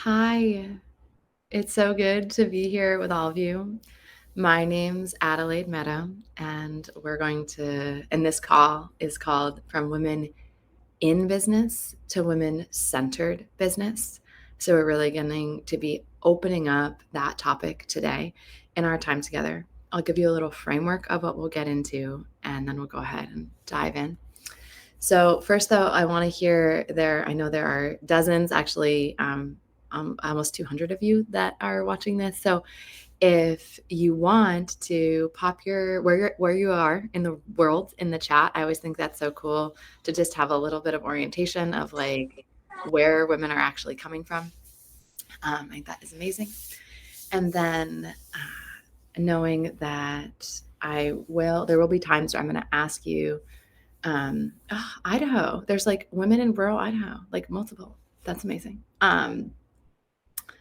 Hi, it's so good to be here with all of you. My name's Adelaide Meta, and and this call is called From Women in Business to Women Centered Business. So we're really going to be opening up that topic today in our time together. I'll give you a little framework of what we'll get into, and then we'll go ahead and dive in. So first, though, I want to hear I know there are dozens, actually, almost 200 of you that are watching this. So if you want to pop where you are in the world in the chat, I always think that's so cool to just have a little bit of orientation of like where women are actually coming from. I think that is amazing. And then knowing that there will be times where I'm going to ask you Idaho. There's like women in rural Idaho, like multiple. That's amazing.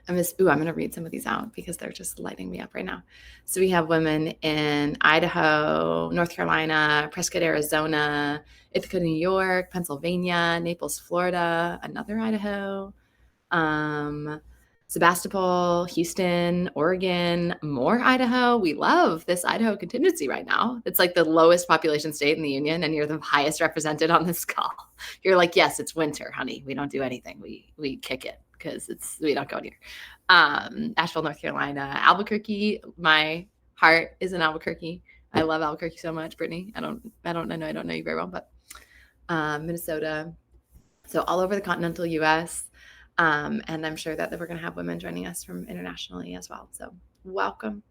I'm going to read some of these out because they're just lighting me up right now. So we have women in Idaho, North Carolina, Prescott, Arizona, Ithaca, New York, Pennsylvania, Naples, Florida, another Idaho, Sebastopol, Houston, Oregon, more Idaho. We love this Idaho contingency right now. It's like the lowest population state in the union, and you're the highest represented on this call. You're like, yes, it's winter, honey. We don't do anything. We kick it because we don't go near. Asheville, North Carolina, Albuquerque. My heart is in Albuquerque. I love Albuquerque so much, Brittany. I don't know you very well, but Minnesota. So all over the continental U.S. And I'm sure that we're going to have women joining us from internationally as well. So welcome.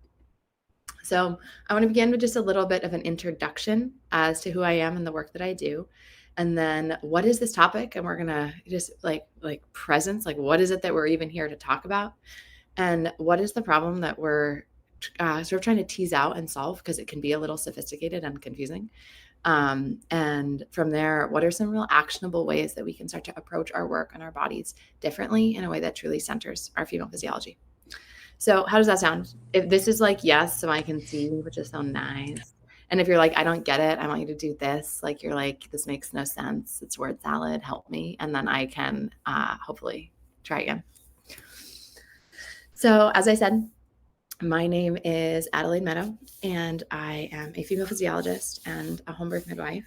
So I want to begin with just a little bit of an introduction as to who I am and the work that I do. And then what is this topic? And we're going to just like presence, like what is it that we're even here to talk about? And what is the problem that we're sort of trying to tease out and solve, because it can be a little sophisticated and confusing. And from there, what are some real actionable ways that we can start to approach our work and our bodies differently in a way that truly centers our female physiology? So how does that sound? If this is like, yes, so I can see, which is so nice. And if you're like, I don't get it, I want you to do this, like you're like, this makes no sense, it's word salad, help me. And then I can hopefully try again. So as I said, my name is Adelaide Meadow, and I am a female physiologist and a home birth midwife.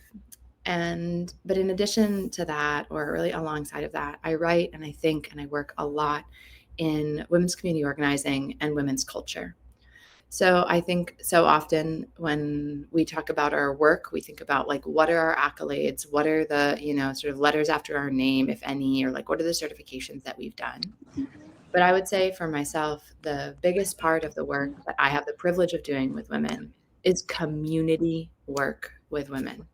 But in addition to that, or really alongside of that, I write and I think and I work a lot in women's community organizing and women's culture. So I think so often when we talk about our work, we think about like, what are our accolades? What are the, sort of letters after our name, if any, or like, what are the certifications that we've done? But I would say for myself, the biggest part of the work that I have the privilege of doing with women is community work with women.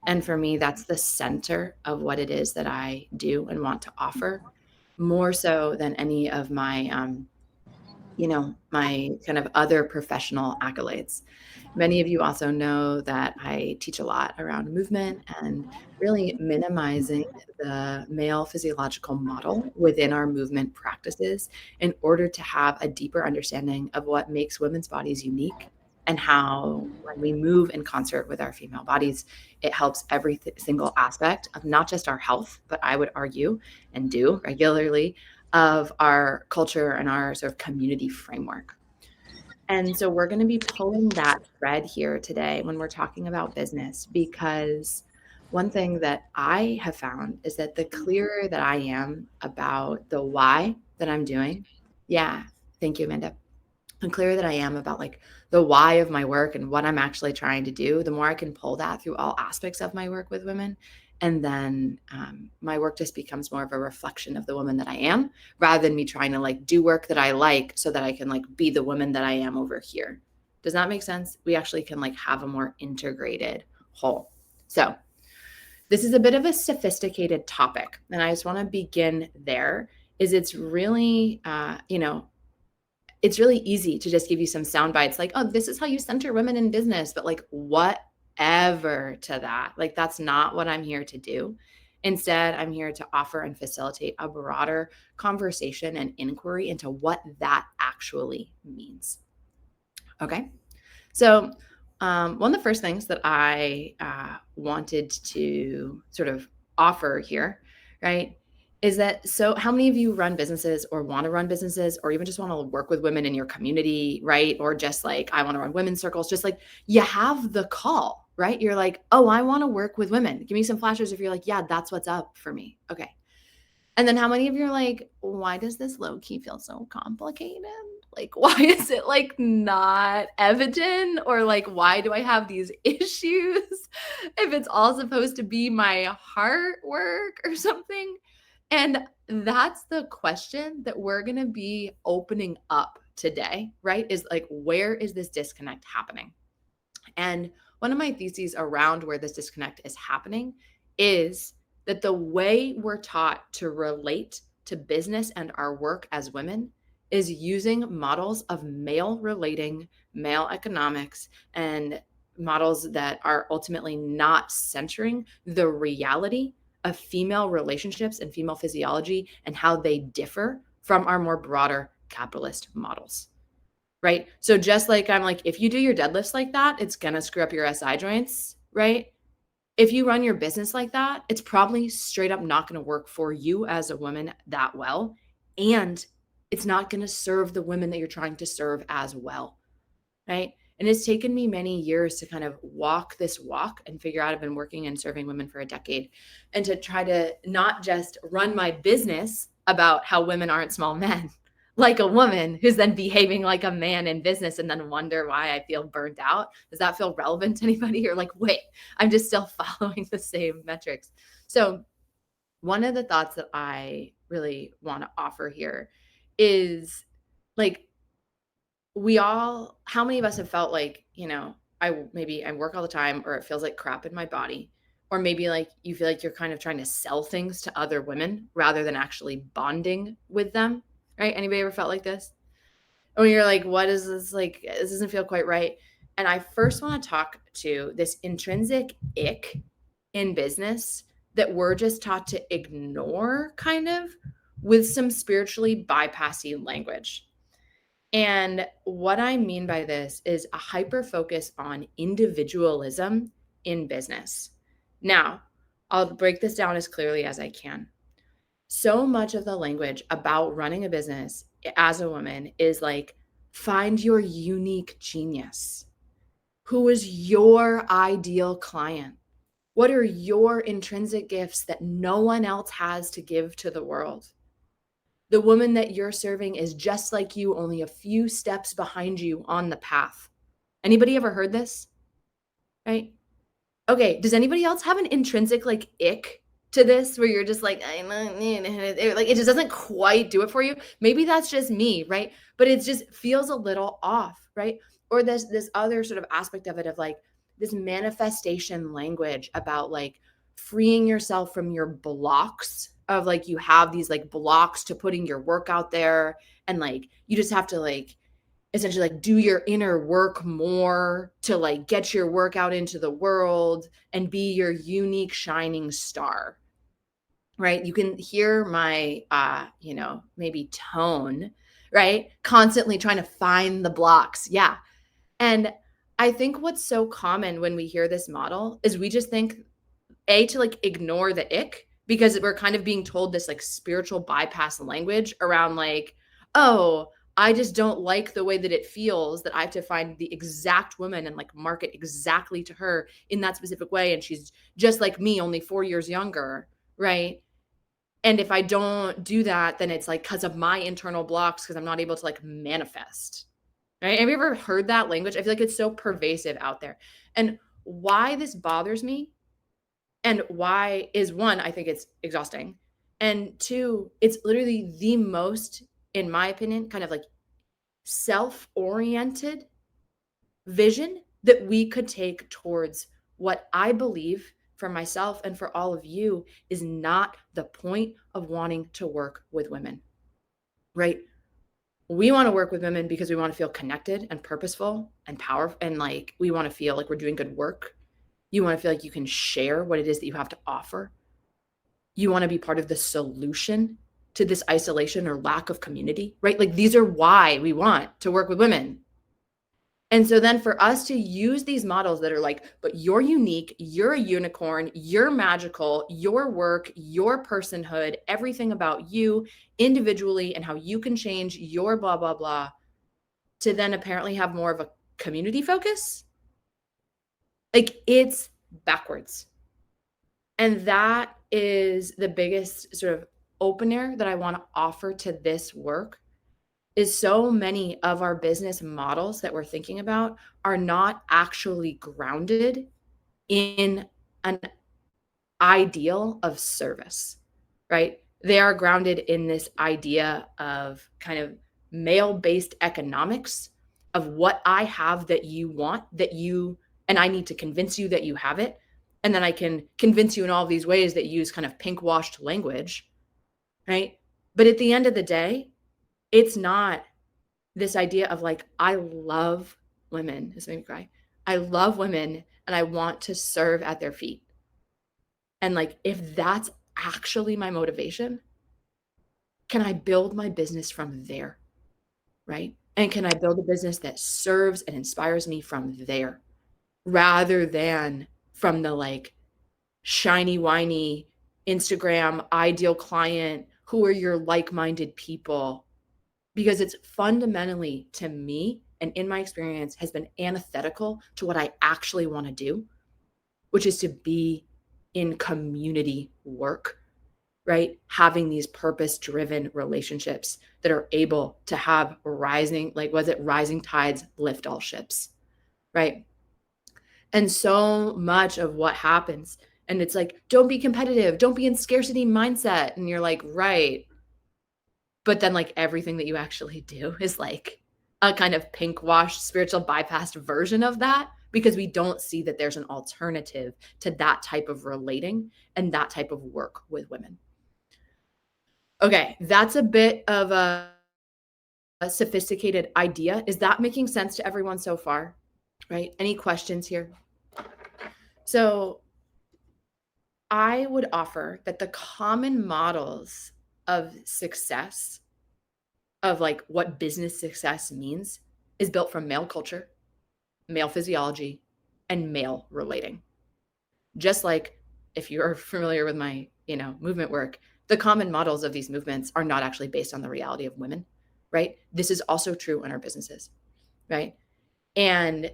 And for me, that's the center of what it is that I do and want to offer, more so than any of my, my kind of other professional accolades. Many of you also know that I teach a lot around movement and really minimizing the male physiological model within our movement practices in order to have a deeper understanding of what makes women's bodies unique, and how when we move in concert with our female bodies, it helps every single aspect of not just our health, but I would argue and do regularly, of our culture and our sort of community framework. And so we're going to be pulling that thread here today when we're talking about business, because one thing that I have found is that the clearer that I am about the why that I'm doing, yeah, thank you, Amanda. The clearer that I am about like the why of my work and what I'm actually trying to do, the more I can pull that through all aspects of my work with women. And then my work just becomes more of a reflection of the woman that I am, rather than me trying to like do work that I like so that I can like be the woman that I am over here. Does that make sense? We actually can like have a more integrated whole. So this is a bit of a sophisticated topic, and I just want to begin there. It's really, it's really easy to just give you some sound bites like, oh, this is how you center women in business, but like whatever to that. Like, that's not what I'm here to do. Instead, I'm here to offer and facilitate a broader conversation and inquiry into what that actually means. Okay. So, one of the first things that I wanted to sort of offer here, right, is that so how many of you run businesses or want to run businesses or even just want to work with women in your community, right? Or just like, I want to run women's circles, just like you have the call, right? You're like, oh, I want to work with women. Give me some flashes if you're like, yeah, that's what's up for me. Okay. And then how many of you are like, why does this low key feel so complicated? Like, why is it like not evident? Or like, why do I have these issues if it's all supposed to be my heart work or something? And that's the question that we're going to be opening up today, right? Is like, where is this disconnect happening? And one of my theses around where this disconnect is happening is that the way we're taught to relate to business and our work as women is using models of male relating, male economics, and models that are ultimately not centering the reality of female relationships and female physiology and how they differ from our more broader capitalist models. Right? So just like I'm like, if you do your deadlifts like that, it's gonna screw up your SI joints, right? If you run your business like that, it's probably straight up not gonna work for you as a woman that well. And it's not gonna serve the women that you're trying to serve as well, right? And it's taken me many years to kind of walk this walk and figure out I've been working and serving women for a decade and to try to not just run my business about how women aren't small men, like a woman who's then behaving like a man in business and then wonder why I feel burned out. Does that feel relevant to anybody? Or like, wait, I'm just still following the same metrics. So, one of the thoughts that I really want to offer here is like, how many of us have felt like, I work all the time or it feels like crap in my body, or maybe like you feel like you're kind of trying to sell things to other women rather than actually bonding with them, right? Anybody ever felt like this? Or you're like, what is this? Like, this doesn't feel quite right. And I first want to talk to this intrinsic ick in business that we're just taught to ignore, kind of, with some spiritually bypassing language. And what I mean by this is a hyper focus on individualism in business. Now, I'll break this down as clearly as I can. So much of the language about running a business as a woman is like, find your unique genius. Who is your ideal client? What are your intrinsic gifts that no one else has to give to the world? The woman that you're serving is just like you, only a few steps behind you on the path. Anybody ever heard this? Right? Okay, does anybody else have an intrinsic like ick to this where you're just like, I don't need it. Like it just doesn't quite do it for you? Maybe that's just me, right? But it just feels a little off, right? Or this other sort of aspect of it of like this manifestation language about like freeing yourself from your blocks of like you have these like blocks to putting your work out there and like you just have to like essentially like do your inner work more to like get your work out into the world and be your unique shining star, right? You can hear my maybe tone, right? Constantly trying to find the blocks. Yeah. And I think what's so common when we hear this model is we just think to like ignore the ick because we're kind of being told this like spiritual bypass language around like, oh, I just don't like the way that it feels that I have to find the exact woman and like market exactly to her in that specific way. And she's just like me, only 4 years younger. Right. And if I don't do that, then it's like because of my internal blocks, because I'm not able to like manifest. Right. Have you ever heard that language? I feel like it's so pervasive out there. And why this bothers me and why is one, I think it's exhausting. And two, it's literally the most, in my opinion, kind of like self-oriented vision that we could take towards what I believe for myself and for all of you is not the point of wanting to work with women, right? We want to work with women because we want to feel connected and purposeful and powerful. And like, we want to feel like we're doing good work. You want to feel like you can share what it is that you have to offer. You want to be part of the solution to this isolation or lack of community, right? Like these are why we want to work with women. And so then for us to use these models that are like, but you're unique, you're a unicorn, you're magical, your work, your personhood, everything about you individually and how you can change your blah, blah, blah, to then apparently have more of a community focus, like it's backwards. And that is the biggest sort of opener that I want to offer to this work is so many of our business models that we're thinking about are not actually grounded in an ideal of service, right? They are grounded in this idea of kind of male based economics of what I have that you want, that you, and I need to convince you that you have it. And then I can convince you in all these ways that use kind of pink washed language, right? But at the end of the day, it's not this idea of like, I love women. This made me cry. I love women and I want to serve at their feet. And like, if that's actually my motivation, can I build my business from there? Right. And can I build a business that serves and inspires me from there rather than from the like shiny, whiny Instagram ideal client? Who are your like minded people? Because it's fundamentally, to me, and in my experience, has been antithetical to what I actually want to do, which is to be in community work, right? Having these purpose driven relationships that are able to have rising, like, was it rising tides lift all ships, right? And so much of what happens, and it's like, don't be competitive, don't be in scarcity mindset. And you're like, right. But then, like, everything that you actually do is like a kind of pink washed spiritual bypassed version of that because we don't see that there's an alternative to that type of relating and that type of work with women. Okay, that's a bit of a sophisticated idea. Is that making sense to everyone so far? Right? Any questions here? So, I would offer that the common models of success, of like what business success means, is built from male culture, male physiology, and male relating. Just like if you're familiar with my, movement work, the common models of these movements are not actually based on the reality of women, right? This is also true in our businesses, right? And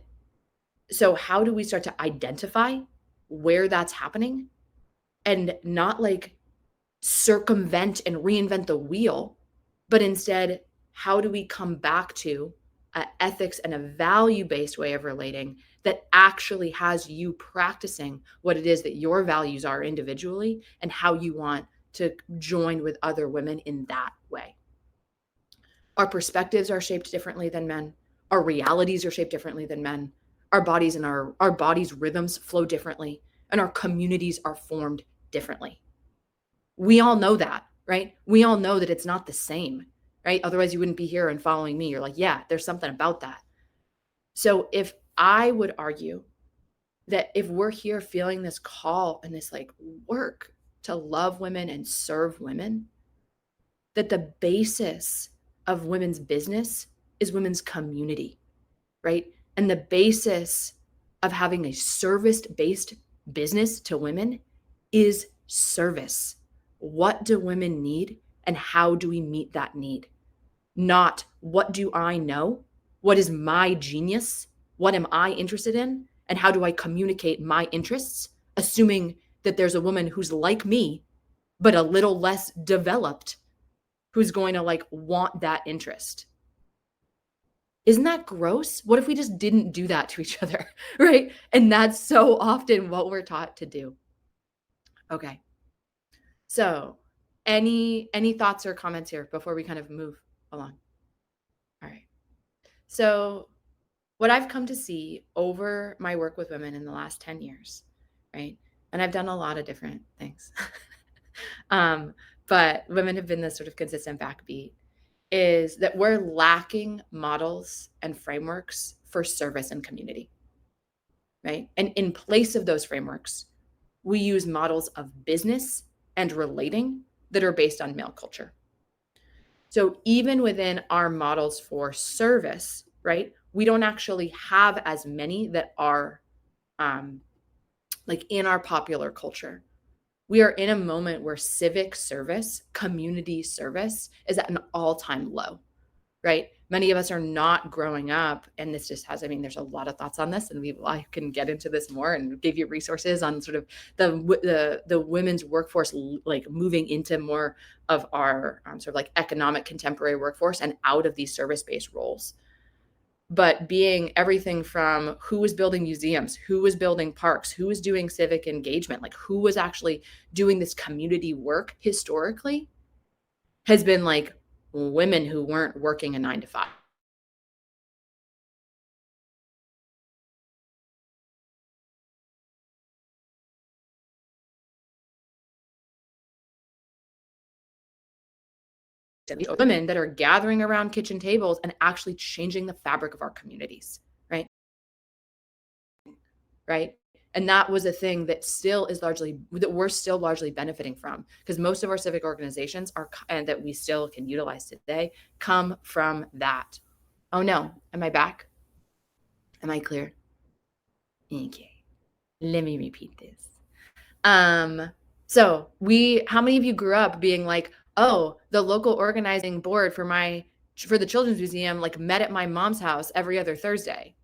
so how do we start to identify where that's happening and not like circumvent and reinvent the wheel, but instead, how do we come back to a ethics and a value-based way of relating that actually has you practicing what it is that your values are individually and how you want to join with other women in that way. Our perspectives are shaped differently than men. Our realities are shaped differently than men. Our bodies and our bodies' rhythms flow differently, and our communities are formed differently. We all know that, right? We all know that it's not the same, right? Otherwise, you wouldn't be here and following me. You're like, yeah, there's something about that. So if I would argue that if we're here feeling this call and this like work to love women and serve women, that the basis of women's business is women's community, right? And the basis of having a service based business to women is service. What do women need and how do we meet that need? Not what do I know? What is my genius? What am I interested in? And how do I communicate my interests, assuming that there's a woman who's like me, but a little less developed, who's going to like want that interest? Isn't that gross? What if we just didn't do that to each other, right? And that's so often what we're taught to do. Okay. So, any thoughts or comments here before we kind of move along? All right. So, what I've come to see over my work with women in the last 10 years, right? And I've done a lot of different things. um, but women have been this sort of consistent backbeat, is that we're lacking models and frameworks for service and community, right? And in place of those frameworks, we use models of business and relating that are based on male culture. So even within our models for service, right, we don't actually have as many that are um, like in our popular culture. We are in a moment where civic service, community service is at an all-time low, right? Many of us are not growing up, and this just has, I mean, there's a lot of thoughts on this, and I can get into this more and give you resources on sort of the women's workforce, like moving into more of our sort of like economic contemporary workforce and out of these service-based roles. But being everything from who was building museums, who was building parks, who was doing civic engagement, like who was actually doing this community work historically, has been like women who weren't working a 9 to 5. Women that are gathering around kitchen tables and actually changing the fabric of our communities, right? Right? And that was a thing that still is largely that we're still largely benefiting from, because most of our civic organizations are and that we still can utilize today come from that. Oh no, am I back? Am I clear? Okay. Let me repeat this. Um, so we how many of you grew up being like, "Oh, the local organizing board for the children's museum like met at my mom's house every other Thursday."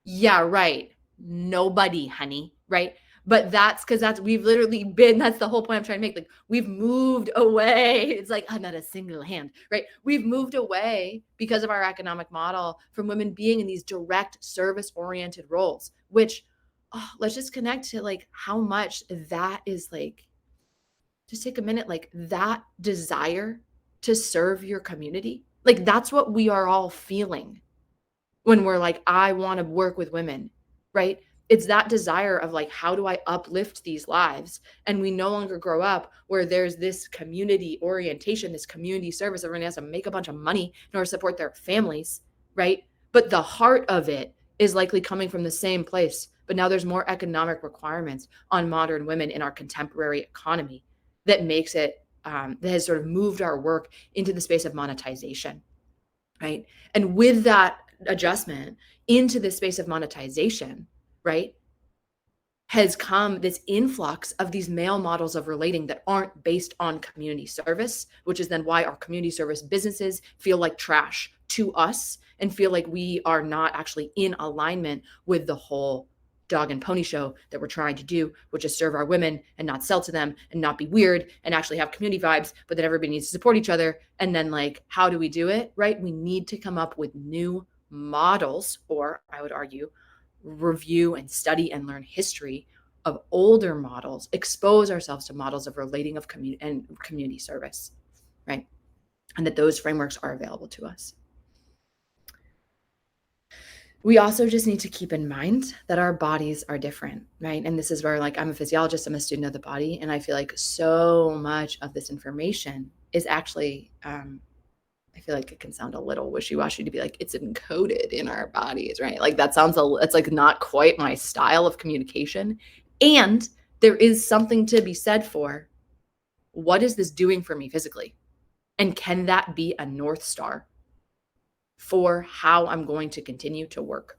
Yeah, right. Nobody, honey, right? But that's because we've literally been that's the whole point I'm trying to make. Like, we've moved away. It's like, oh, not a single hand, right? We've moved away because of our economic model from women being in these direct service-oriented roles, which, oh, let's just connect to like how much that is like, just take a minute, like that desire to serve your community. Like that's what we are all feeling when we're like, I want to work with women, right? It's that desire of like, how do I uplift these lives? And we no longer grow up where there's this community orientation, this community service. Everyone has to make a bunch of money in order to support their families, right? But the heart of it is likely coming from the same place. But now there's more economic requirements on modern women in our contemporary economy that makes it, that has sort of moved our work into the space of monetization, right? And with that adjustment into the space of monetization, right, has come this influx of these male models of relating that aren't based on community service, which is then why our community service businesses feel like trash to us and feel like we are not actually in alignment with the whole dog and pony show that we're trying to do, which is serve our women and not sell to them and not be weird and actually have community vibes, but that everybody needs to support each other. And then, like, how do we do it? Right? We need to come up with new models, or I would argue, review and study and learn history of older models, expose ourselves to models of relating of community and community service, right? And that those frameworks are available to us. We also just need to keep in mind that our bodies are different, right? And this is where, like, I'm a physiologist, I'm a student of the body, and I feel like so much of this information is actually, I feel like it can sound a little wishy-washy to be like, it's encoded in our bodies, right? Like that sounds it's like not quite my style of communication. And there is something to be said for what is this doing for me physically? And can that be a North Star for how I'm going to continue to work,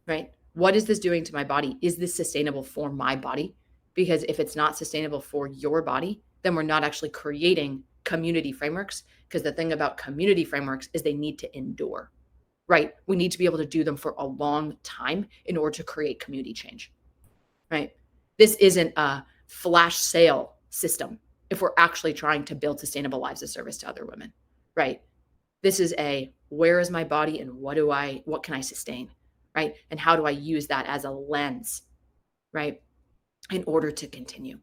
right? What is this doing to my body? Is this sustainable for my body? Because if it's not sustainable for your body, then we're not actually creating community frameworks. Because the thing about community frameworks is they need to endure, right? We need to be able to do them for a long time in order to create community change, right? This isn't a flash sale system if we're actually trying to build sustainable lives of service to other women, right? This is a where is my body and what can I sustain, right? And how do I use that as a lens, right? In order to continue.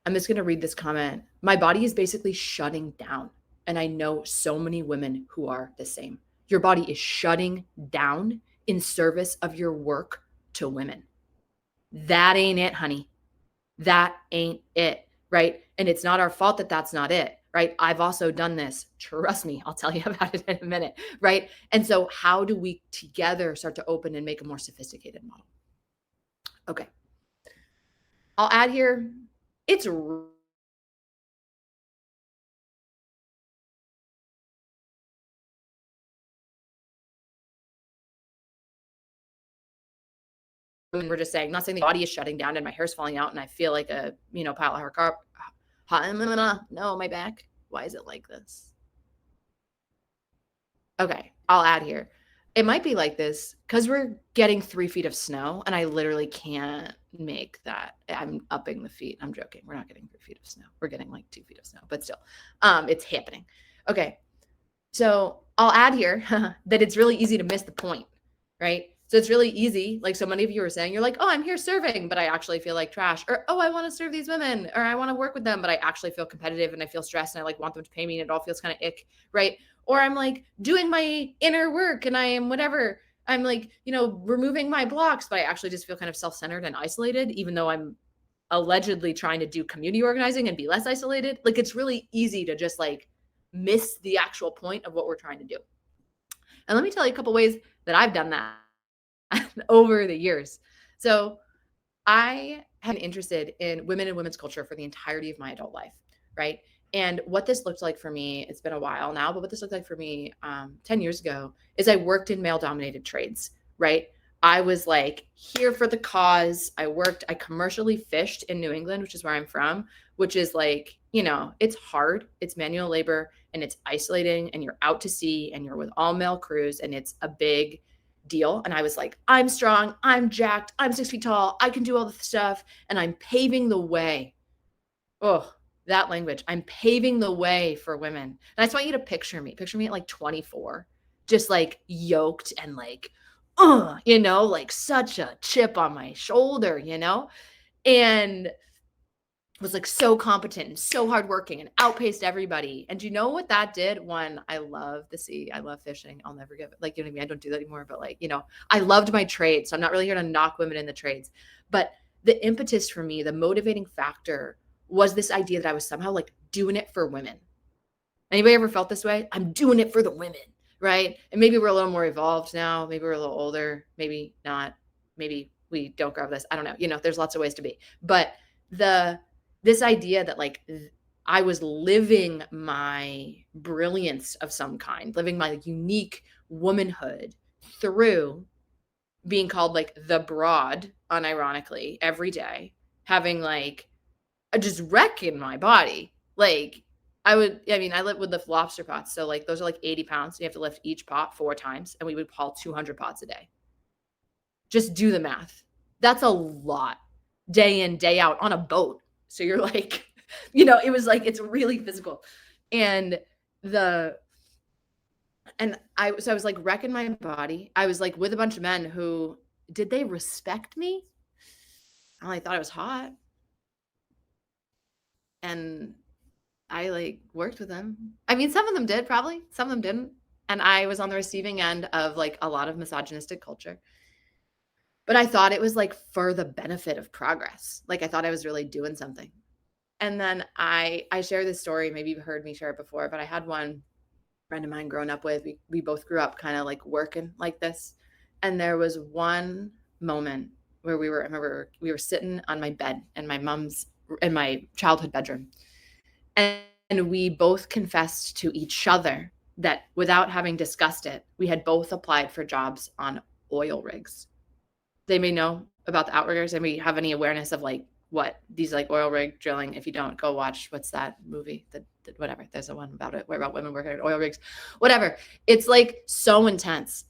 I'm just going to read this comment. My body is basically shutting down. And I know so many women who are the same. Your body is shutting down in service of your work to women. That ain't it, honey. That ain't it, right? And it's not our fault that that's not it, right? I've also done this. Trust me, I'll tell you about it in a minute, right? And so, how do we together start to open and make a more sophisticated model? Okay. I'll add here, it's women were just saying, not saying the body is shutting down and my hair's falling out and I feel like a, pile of no, my back. Why is it like this? Okay, I'll add here. It might be like this because we're getting 3 feet of snow, and I literally can't make that. I'm upping the feet. I'm joking. We're not getting 3 feet of snow. We're getting like 2 feet of snow, but still, it's happening. Okay, so I'll add here that it's really easy to miss the point, right? So it's really easy. Like so many of you are saying, you're like, oh, I'm here serving, but I actually feel like trash. Or, oh, I want to serve these women, or I want to work with them, but I actually feel competitive and I feel stressed and I like want them to pay me and it all feels kind of ick, right? Or I'm like doing my inner work and I am whatever. I'm like, removing my blocks, but I actually just feel kind of self-centered and isolated, even though I'm allegedly trying to do community organizing and be less isolated. Like it's really easy to just like miss the actual point of what we're trying to do. And let me tell you a couple ways that I've done that over the years. So I have been interested in women and women's culture for the entirety of my adult life, right? And what this looked like for me, it's been a while now, but what this looked like for me 10 years ago is I worked in male dominated trades, right? I was like here for the cause. I commercially fished in New England, which is where I'm from, which is like, it's hard. It's manual labor and it's isolating and you're out to sea and you're with all male crews and it's a big deal. And I was like, I'm strong, I'm jacked, I'm 6 feet tall, I can do all the stuff, and I'm paving the way. Oh, that language. I'm paving the way for women. And I just want you to picture me. Picture me at like 24, just like yoked and like, like such a chip on my shoulder, and was like so competent and so hardworking and outpaced everybody. And do you know what that did? One, I love the sea. I love fishing. I'll never give it. Like, you know what I mean? I don't do that anymore, but like, I loved my trade. So I'm not really here to knock women in the trades. But the impetus for me, the motivating factor was this idea that I was somehow like doing it for women. Anybody ever felt this way? I'm doing it for the women, right? And maybe we're a little more evolved now. Maybe we're a little older. Maybe not. Maybe we don't grab this. I don't know. There's lots of ways to be. But this idea that like I was living my brilliance of some kind, living my unique womanhood through being called like the broad, unironically, every day, having like just wreck in my body. Like I would lift lobster pots. So like those are like 80 pounds. You have to lift each pot 4 times and we would haul 200 pots a day. Just do the math. That's a lot day in, day out on a boat. So you're like, it was like, it's really physical. And I was like wrecking my body. I was like with a bunch of men who, did they respect me? I only thought I was hot. And I like worked with them. I mean, some of them did probably, some of them didn't. And I was on the receiving end of like a lot of misogynistic culture. But I thought it was like for the benefit of progress. Like I thought I was really doing something. And then I share this story. Maybe you've heard me share it before, but I had one friend of mine growing up with. We both grew up kind of like working like this. And there was one moment where I remember we were sitting on my bed in my childhood bedroom. And we both confessed to each other that without having discussed it, we had both applied for jobs on oil rigs. They may know about the outriggers and we have any awareness of like what these like oil rig drilling. If you don't, go watch what's that movie, whatever, there's a one about it where about women working at oil rigs, whatever. It's like so intense.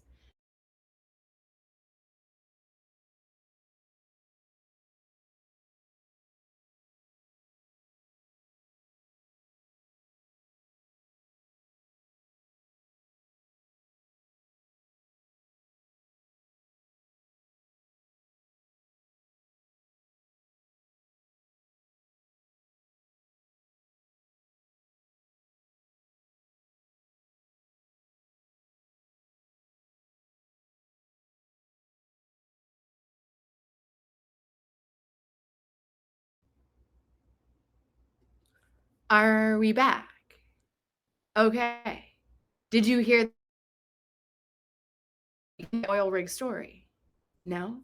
Are we back? Okay, did you hear the oil rig story? No.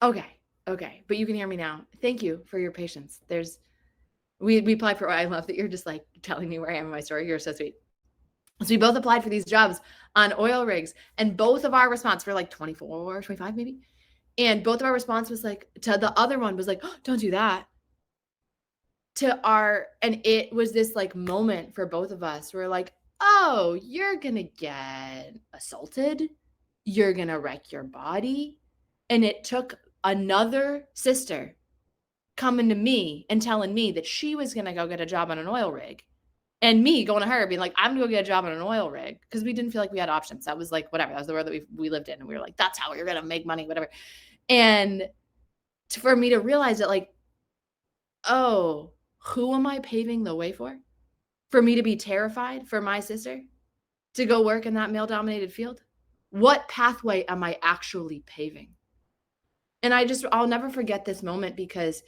Okay, but you can hear me now. Thank you for your patience. We applied for, I love that you're just like telling me where I am in my story. You're so sweet. So we both applied for these jobs on oil rigs, and both of our response were like 24, 25 maybe. And both of our response was like, to the other one was like, "Oh, don't do that." And it was this like moment for both of us. We're like, "Oh, you're gonna get assaulted. You're gonna wreck your body." And it took another sister coming to me and telling me that she was gonna go get a job on an oil rig. And me going to her being like, "I'm gonna go get a job on an oil rig," because we didn't feel like we had options. That was like, whatever. That was the world that we lived in. And we were like, that's how you're gonna make money, whatever. And for me to realize that, like, oh, who am I paving the way for? For me to be terrified for my sister to go work in that male dominated field? What pathway am I actually paving? And I'll never forget this moment because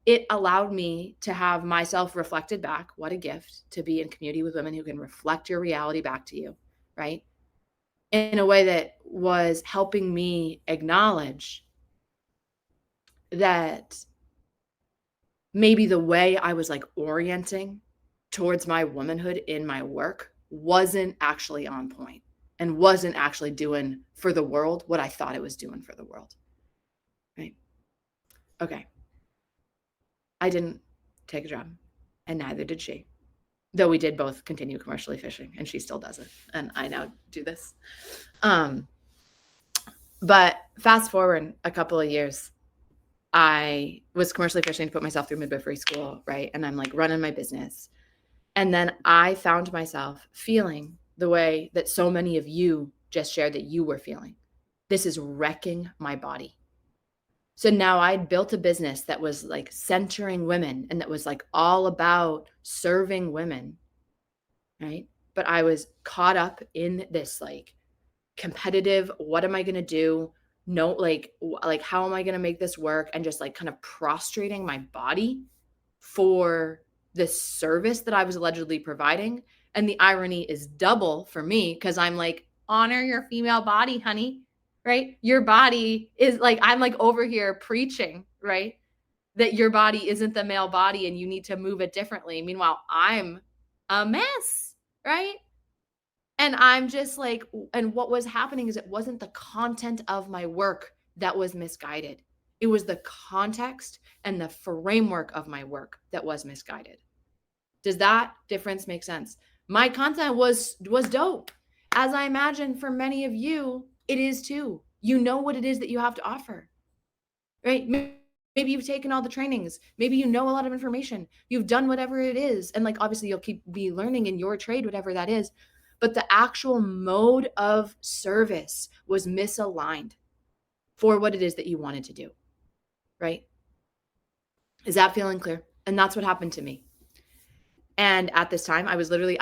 it allowed me to have myself reflected back. What a gift to be in community with women who can reflect your reality back to you, right? In a way that was helping me acknowledge that maybe the way I was like orienting towards my womanhood in my work wasn't actually on point and wasn't actually doing for the world what I thought it was doing for the world. Right. Okay. I didn't take a job, and neither did she. Though we did both continue commercially fishing, and she still does it, and I now do this. But fast forward a couple of years, I was commercially fishing to put myself through midwifery school, right? And I'm like running my business. And then I found myself feeling the way that so many of you just shared that you were feeling. This is wrecking my body. So now I'd built a business that was like centering women and that was like all about serving women, right? But I was caught up in this like competitive, what am I going to do? No, like how am I going to make this work? And just like kind of prostrating my body for the service that I was allegedly providing. And the irony is double for me because I'm like, honor your female body, honey, right? Your body is like, I'm like over here preaching, right? That your body isn't the male body and you need to move it differently. Meanwhile, I'm a mess, right? And I'm just like, and what was happening is it wasn't the content of my work that was misguided. It was the context and the framework of my work that was misguided. Does that difference make sense? My content was dope. As I imagine for many of you, it is too. You know what it is that you have to offer, right? Maybe you've taken all the trainings. Maybe you know a lot of information. You've done whatever it is. And like, obviously you'll be learning in your trade, whatever that is. But the actual mode of service was misaligned for what it is that you wanted to do, right? Is that feeling clear? And that's what happened to me. And at this time, I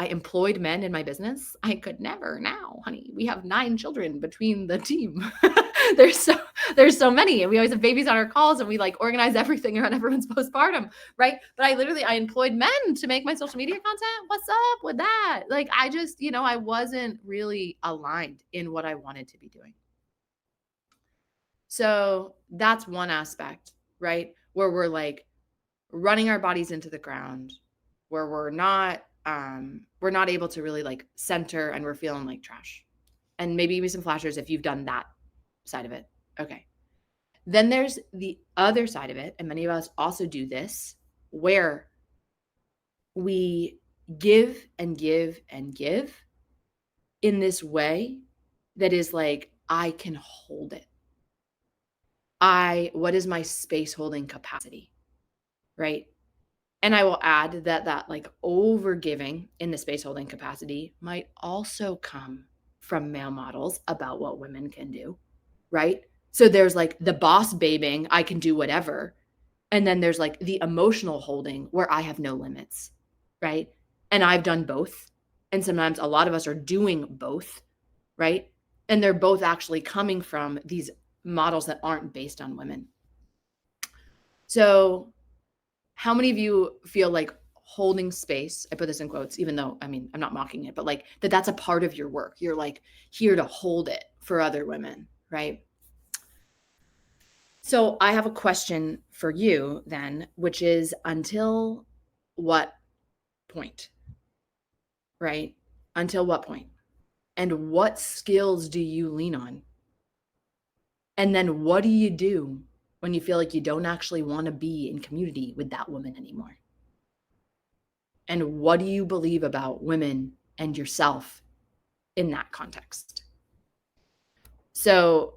employed men in my business. I could never now, honey. We have 9 children between the team. there's so there's so many, and we always have babies on our calls, and we like organize everything around everyone's postpartum, right? But I employed men to make my social media content. What's up with that? Like I just, I wasn't really aligned in what I wanted to be doing. So that's one aspect, right? Where we're like running our bodies into the ground, where we're not able to really like center and we're feeling like trash. And maybe give me some flashers if you've done that side of it. Okay. Then there's the other side of it, and many of us also do this, where we give and give and give in this way that is like, I can hold it. What is my space holding capacity? Right? And I will add that like over giving in the space holding capacity might also come from male models about what women can do, right? So there's like the boss babing, I can do whatever. And then there's like the emotional holding where I have no limits, right? And I've done both. And sometimes a lot of us are doing both, right? And they're both actually coming from these models that aren't based on women. So how many of you feel like holding space? I put this in quotes, even though, I mean, I'm not mocking it, but like that's a part of your work. You're like here to hold it for other women, right? So I have a question for you then, which is until what point, right? Until what point? And what skills do you lean on? And then what do you do when you feel like you don't actually want to be in community with that woman anymore? And what do you believe about women and yourself in that context? So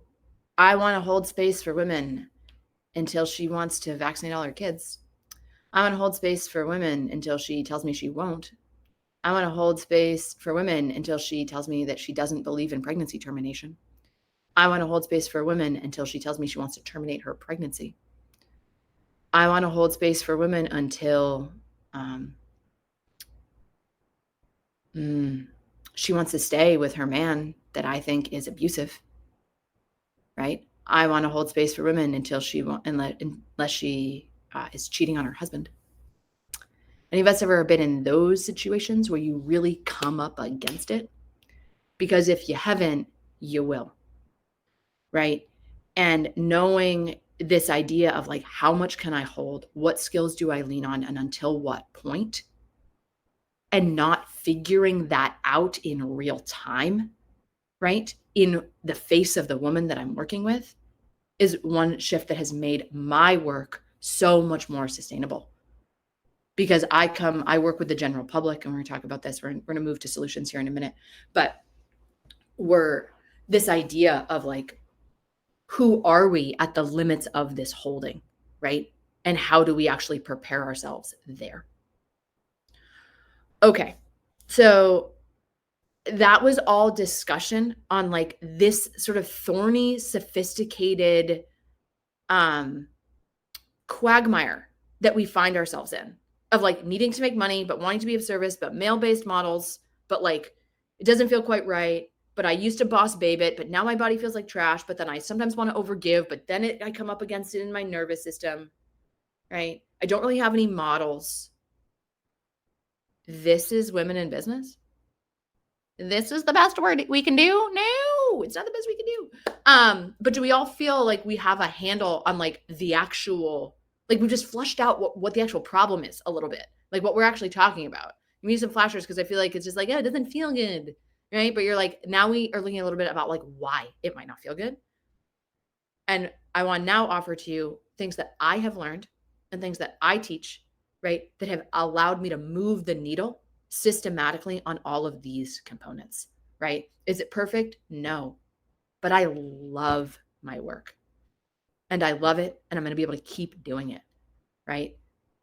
I want to hold space for women until she wants to vaccinate all her kids. I want to hold space for women until she tells me she won't. I want to hold space for women until she tells me that she doesn't believe in pregnancy termination. I want to hold space for women until she tells me she wants to terminate her pregnancy. I want to hold space for women until um, she wants to stay with her man that I think is abusive, right? I want to hold space for women until she won't, unless she is cheating on her husband. Any of us ever been in those situations where you really come up against it? Because if you haven't, you will, right? And knowing this idea of like, how much can I hold? What skills do I lean on? And until what point? And not figuring that out in real time, right? In the face of the woman that I'm working with is one shift that has made my work so much more sustainable. Because I work with the general public, and we're going to talk about this. We're going to move to solutions here in a minute. But this idea of like, who are we at the limits of this holding, right? And how do we actually prepare ourselves there? Okay. So that was all discussion on like this sort of thorny, sophisticated quagmire that we find ourselves in, of like needing to make money, but wanting to be of service, but male-based models, but like it doesn't feel quite right. But I used to boss babe it, but now my body feels like trash. But then I sometimes want to overgive, but then I come up against it in my nervous system, right? I don't really have any models. This is women in business. This is the best word we can do. No, it's not the best we can do. But do we all feel like we have a handle on like the actual, like we've just flushed out what the actual problem is a little bit, like what we're actually talking about? We need some flashers because I feel like it's just like, yeah, it doesn't feel good, right? But you're like, now we are looking a little bit about like why it might not feel good. And I want to now offer to you things that I have learned and things that I teach, right, that have allowed me to move the needle systematically on all of these components, right? Is it perfect? No. But I love my work and I love it and I'm going to be able to keep doing it, right?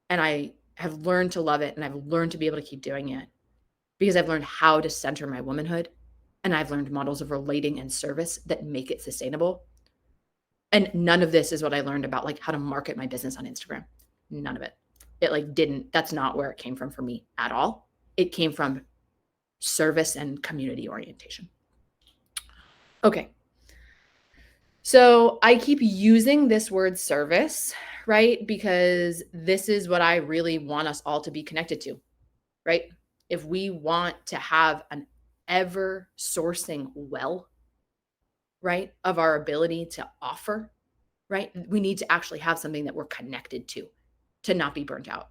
And I have learned to love it and I've learned to be able to keep doing it because I've learned how to center my womanhood and I've learned models of relating and service that make it sustainable. And none of this is what I learned about like how to market my business on Instagram. None of it. It like didn't, that's not where it came from for me at all. It came from service and community orientation. Okay. So I keep using this word service, right? Because this is what I really want us all to be connected to, right? If we want to have an ever sourcing well, right, of our ability to offer, right? We need to actually have something that we're connected to not be burnt out.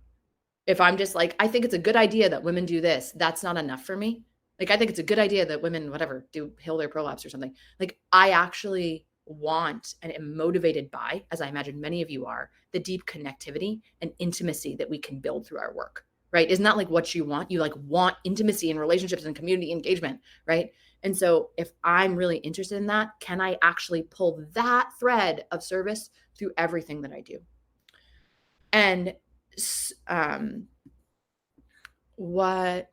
If I'm just like, I think it's a good idea that women do this, that's not enough for me. Like, I think it's a good idea that women, whatever, do heal their prolapse or something. Like, I actually want and am motivated by, as I imagine many of you are, the deep connectivity and intimacy that we can build through our work, right? Isn't that like what you want? You like want intimacy and relationships and community engagement, right? And so if I'm really interested in that, can I actually pull that thread of service through everything that I do? And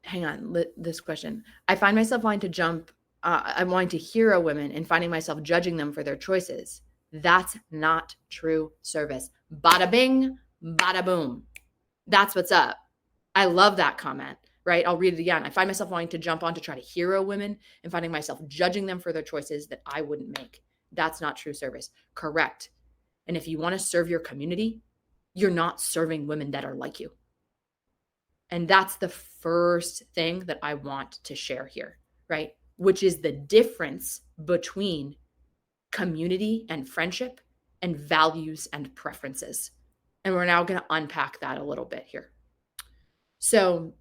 hang on, this question. I find myself wanting to I'm wanting to hero women and finding myself judging them for their choices. That's not true service. Bada bing, bada boom. That's what's up. I love that comment, right? I'll read it again. I find myself wanting to jump on to try to hero women and finding myself judging them for their choices that I wouldn't make. That's not true service. Correct. And if you want to serve your community, you're not serving women that are like you. And that's the first thing that I want to share here, right? Which is the difference between community and friendship and values and preferences. And we're now going to unpack that a little bit here. So,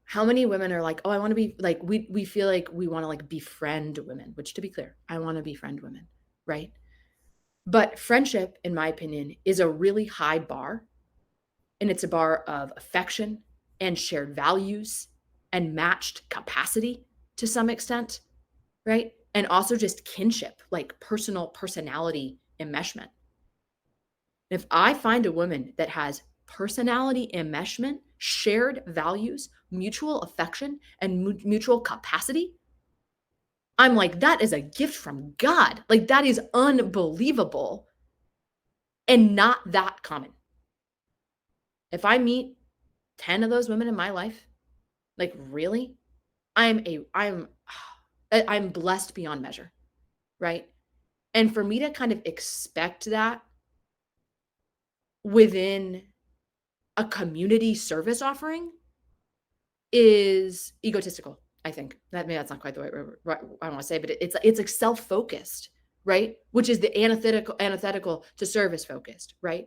how many women are like, oh, I want to be like, we feel like we want to like befriend women, which to be clear, I want to befriend women, right? But friendship, in my opinion, is a really high bar, and it's a bar of affection and shared values and matched capacity to some extent, right? And also just kinship, like personal personality enmeshment. If I find a woman that has personality enmeshment, shared values, mutual affection, and mutual capacity, I'm like, that is a gift from God. Like, that is unbelievable and not that common. If I meet 10 of those women in my life, like, really, I'm I'm blessed beyond measure, right? And for me to kind of expect that within a community service offering is egotistical, I think. That maybe that's not quite the right I wanna say, but it's like self-focused, right? Which is the antithetical to service focused, right?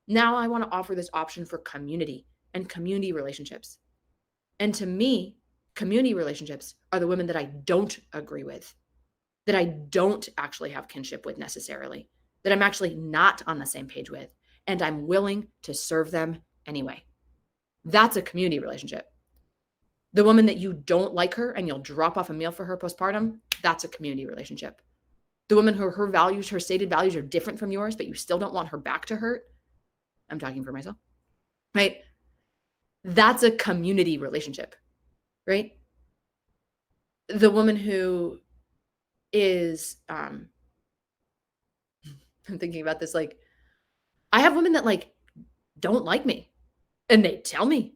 Now I wanna offer this option for community and community relationships. And to me, community relationships are the women that I don't agree with, that I don't actually have kinship with necessarily, that I'm actually not on the same page with, and I'm willing to serve them anyway. That's a community relationship. The woman that you don't like her and you'll drop off a meal for her postpartum, that's a community relationship. The woman who her values, her stated values are different from yours, but you still don't want her back to hurt. I'm talking for myself, right? That's a community relationship, right? The woman who is, I'm thinking about this, like, I have women that like don't like me and they tell me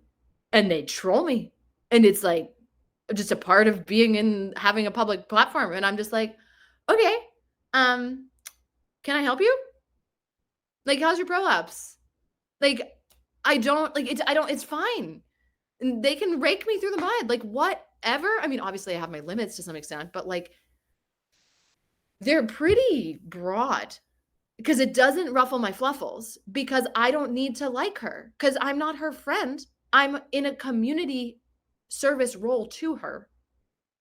and they troll me. And it's like just a part of being in having a public platform. And I'm just like, okay, um, can I help you? Like, how's your prolapse? Like, I don't like I don't, it's fine. And they can rake me through the mud, like whatever. I mean, obviously I have my limits to some extent, but like they're pretty broad because it doesn't ruffle my fluffles because I don't need to like her because I'm not her friend. I'm in a community service role to her.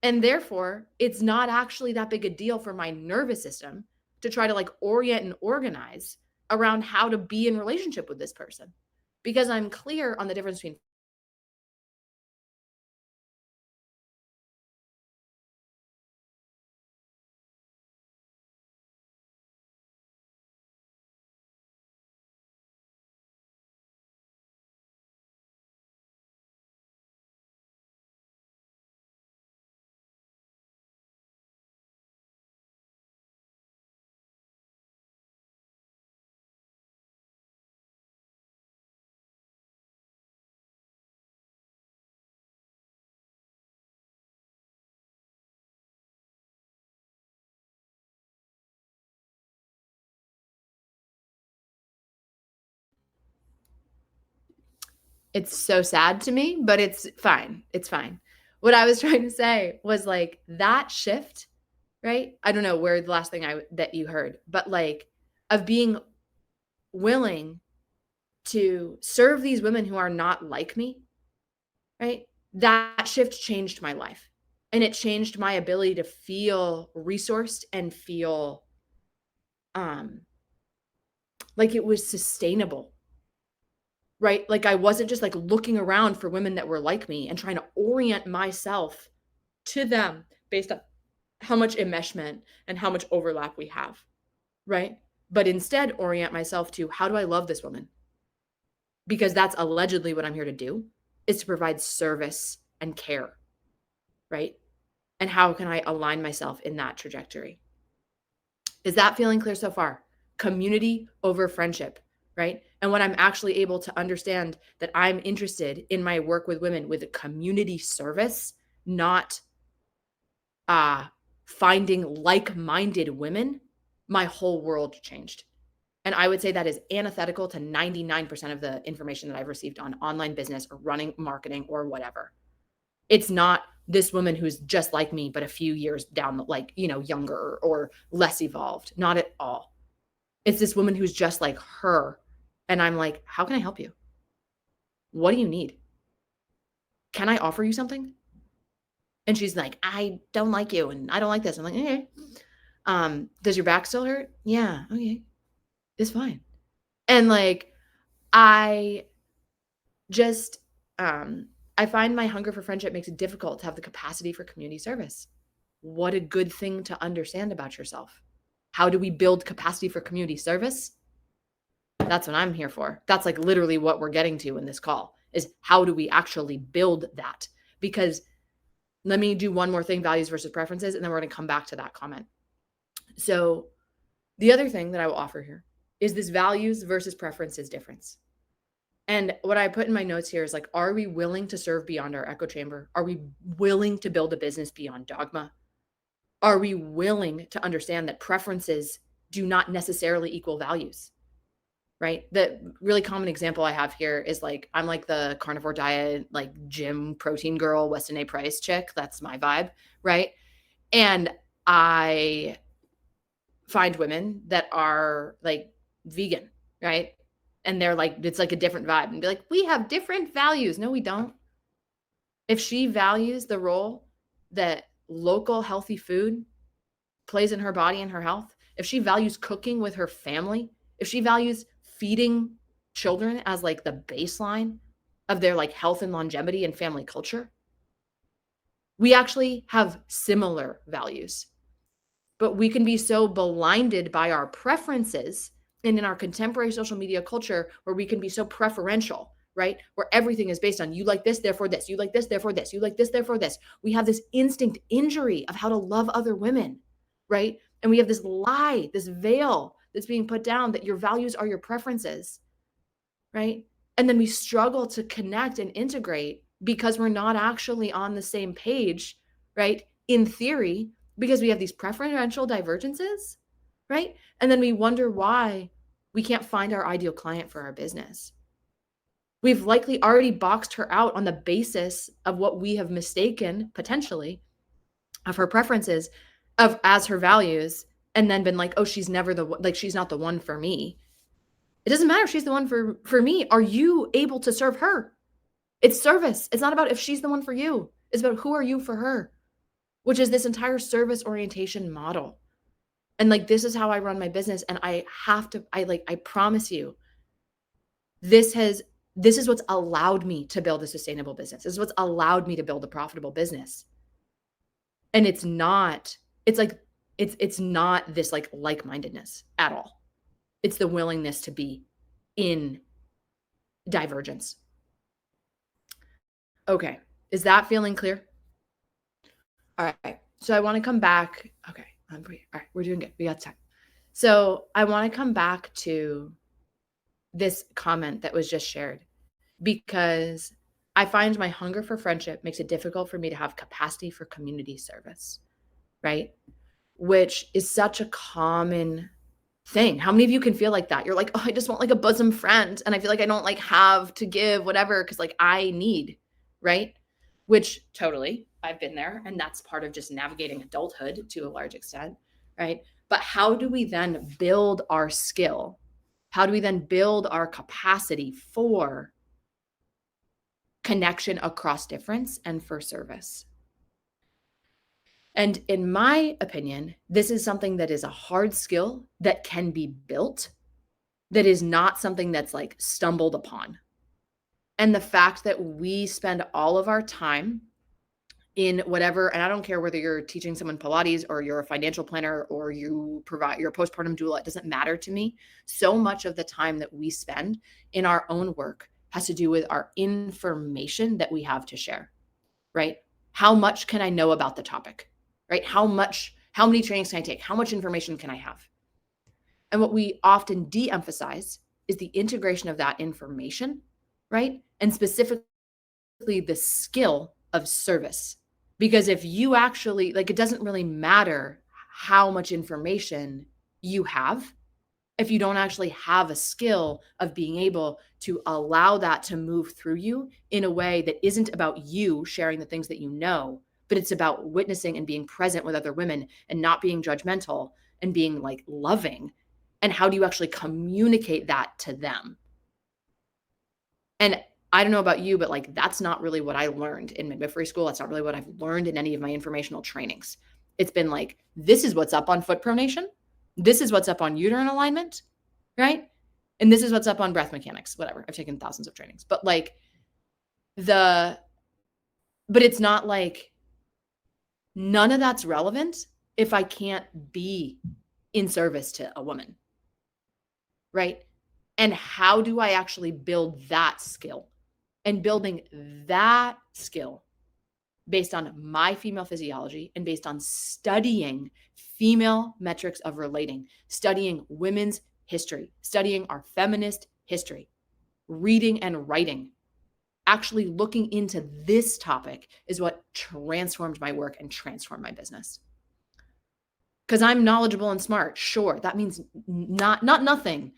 And therefore, it's not actually that big a deal for my nervous system to try to like orient and organize around how to be in relationship with this person because I'm clear on the difference between. It's so sad to me, but it's fine. It's fine. What I was trying to say was like that shift, right? I don't know where the last thing I that you heard, but like of being willing to serve these women who are not like me, right? That shift changed my life. And it changed my ability to feel resourced and feel um like it was sustainable, right? Like I wasn't just like looking around for women that were like me and trying to orient myself to them based on how much enmeshment and how much overlap we have, right? But instead orient myself to how do I love this woman? Because that's allegedly what I'm here to do is to provide service and care, right? And how can I align myself in that trajectory? Is that feeling clear so far? Community over friendship, right? And when I'm actually able to understand that I'm interested in my work with women with a community service, not uh finding like-minded women, my whole world changed. And I would say that is antithetical to 99% of the information that I've received on online business or running marketing or whatever. It's not this woman who's just like me, but a few years down, like, younger or less evolved. Not at all. It's this woman who's just like her. And I'm like, how can I help you? What do you need? Can I offer you something? And she's like, I don't like you and I don't like this. I'm like, okay. Does your back still hurt? Yeah. Okay. It's fine. And like I just I find my hunger for friendship makes it difficult to have the capacity for community service. What a good thing to understand about yourself. How do we build capacity for community service? That's what I'm here for. That's like literally what we're getting to in this call is how do we actually build that? Because let me do one more thing, values versus preferences, and then we're going to come back to that comment. So, the other thing that I will offer here is this values versus preferences difference. And what I put in my notes here is like, are we willing to serve beyond our echo chamber? Are we willing to build a business beyond dogma? Are we willing to understand that preferences do not necessarily equal values? Right? The really common example I have here is like, I'm like the carnivore diet, like gym protein girl, Weston A. Price chick. That's my vibe. Right. And I find women that are like vegan. Right. And they're like, it's like a different vibe and be like, we have different values. No, we don't. If she values the role that local healthy food plays in her body and her health, if she values cooking with her family, if she values feeding children as like the baseline of their like health and longevity and family culture, we actually have similar values. But we can be so blinded by our preferences and in our contemporary social media culture where we can be so preferential, right? Where everything is based on you like this, therefore this, you like this, therefore this, you like this, therefore this. We have this instinct injury of how to love other women, right? And we have this lie, this veil that's being put down that your values are your preferences, right? And then we struggle to connect and integrate because we're not actually on the same page, right? In theory, because we have these preferential divergences, right? And then we wonder why we can't find our ideal client for our business. We've likely already boxed her out on the basis of what we have mistaken potentially of her preferences of as her values and then been like, "Oh, she's never the like she's not the one for me." It doesn't matter if she's the one for me. Are you able to serve her? It's service. It's not about if she's the one for you. It's about who are you for her, which is this entire service orientation model. And like this is how I run my business and I promise you this is what's allowed me to build a sustainable business. This is what's allowed me to build a profitable business. And it's not this like-mindedness at all. It's the willingness to be in divergence. Okay. Is that feeling clear? All right. So I want to come back. Okay. All right. We're doing good. We got time. So I want to come back to this comment that was just shared because I find my hunger for friendship makes it difficult for me to have capacity for community service, right? Which is such a common thing. How many of you can feel like that? You're like, "Oh, I just want like a bosom friend and I feel like I don't like have to give whatever cuz like I need." Right? Which totally I've been there and that's part of just navigating adulthood to a large extent, right? But how do we then build our skill? How do we then build our capacity for connection across difference and for service? And in my opinion, this is something that is a hard skill that can be built, that is not something that's like stumbled upon. And the fact that we spend all of our time in whatever, and I don't care whether you're teaching someone Pilates or you're a financial planner or you're a postpartum doula, it doesn't matter to me. So much of the time that we spend in our own work has to do with our information that we have to share, right? How much can I know about the topic, right? How many trainings can I take? How much information can I have? And what we often de-emphasize is the integration of that information, right? And specifically the skill of service. Because if you actually, like, it doesn't really matter how much information you have if you don't actually have a skill of being able to allow that to move through you in a way that isn't about you sharing the things that you know, but it's about witnessing and being present with other women and not being judgmental and being like loving. And how do you actually communicate that to them? And I don't know about you, but like that's not really what I learned in midwifery school. That's not really what I've learned in any of my informational trainings. It's been like, this is what's up on foot pronation. This is what's up on uterine alignment. right? And this is what's up on breath mechanics, whatever. I've taken thousands of trainings, but like the, but it's not like none of that's relevant if I can't be in service to a woman, right? And how do I actually build that skill? And building that skill based on my female physiology and based on studying female metrics of relating, studying women's history, studying our feminist history, reading and writing, actually looking into this topic is what transformed my work and transformed my business. Because I'm knowledgeable and smart, sure, that means not nothing,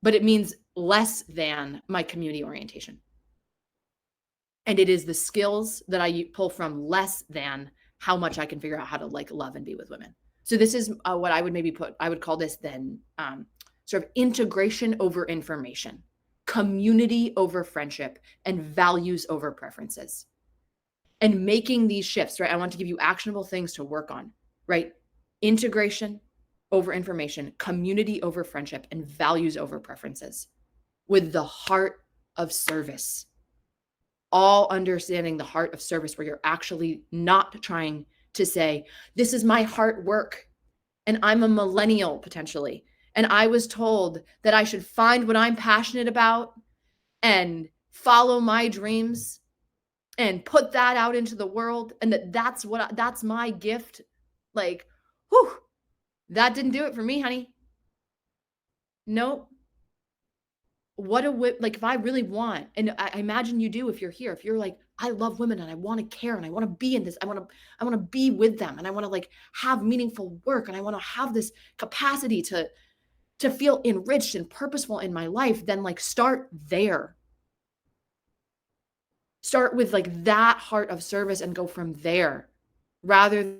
but it means less than my community orientation. And it is the skills that I pull from less than how much I can figure out how to like love and be with women. So this is what I would maybe I would call this then sort of integration over information, community over friendship, and values over preferences. And making these shifts, right? I want to give you actionable things to work on, right? Integration over information, community over friendship, and values over preferences with the heart of service. All understanding the heart of service where you're actually not trying to say, this is my heart work. And I'm a millennial potentially. And I was told that I should find what I'm passionate about and follow my dreams and put that out into the world. And that's my gift. Like, whew, that didn't do it for me, honey. Nope. What a like if I really want, and I imagine you do if you're here, if you're like, I love women and I want to care and I want to be in this, I want to be with them and I want to like have meaningful work and I want to have this capacity to feel enriched and purposeful in my life, then like start there. Start with like that heart of service and go from there rather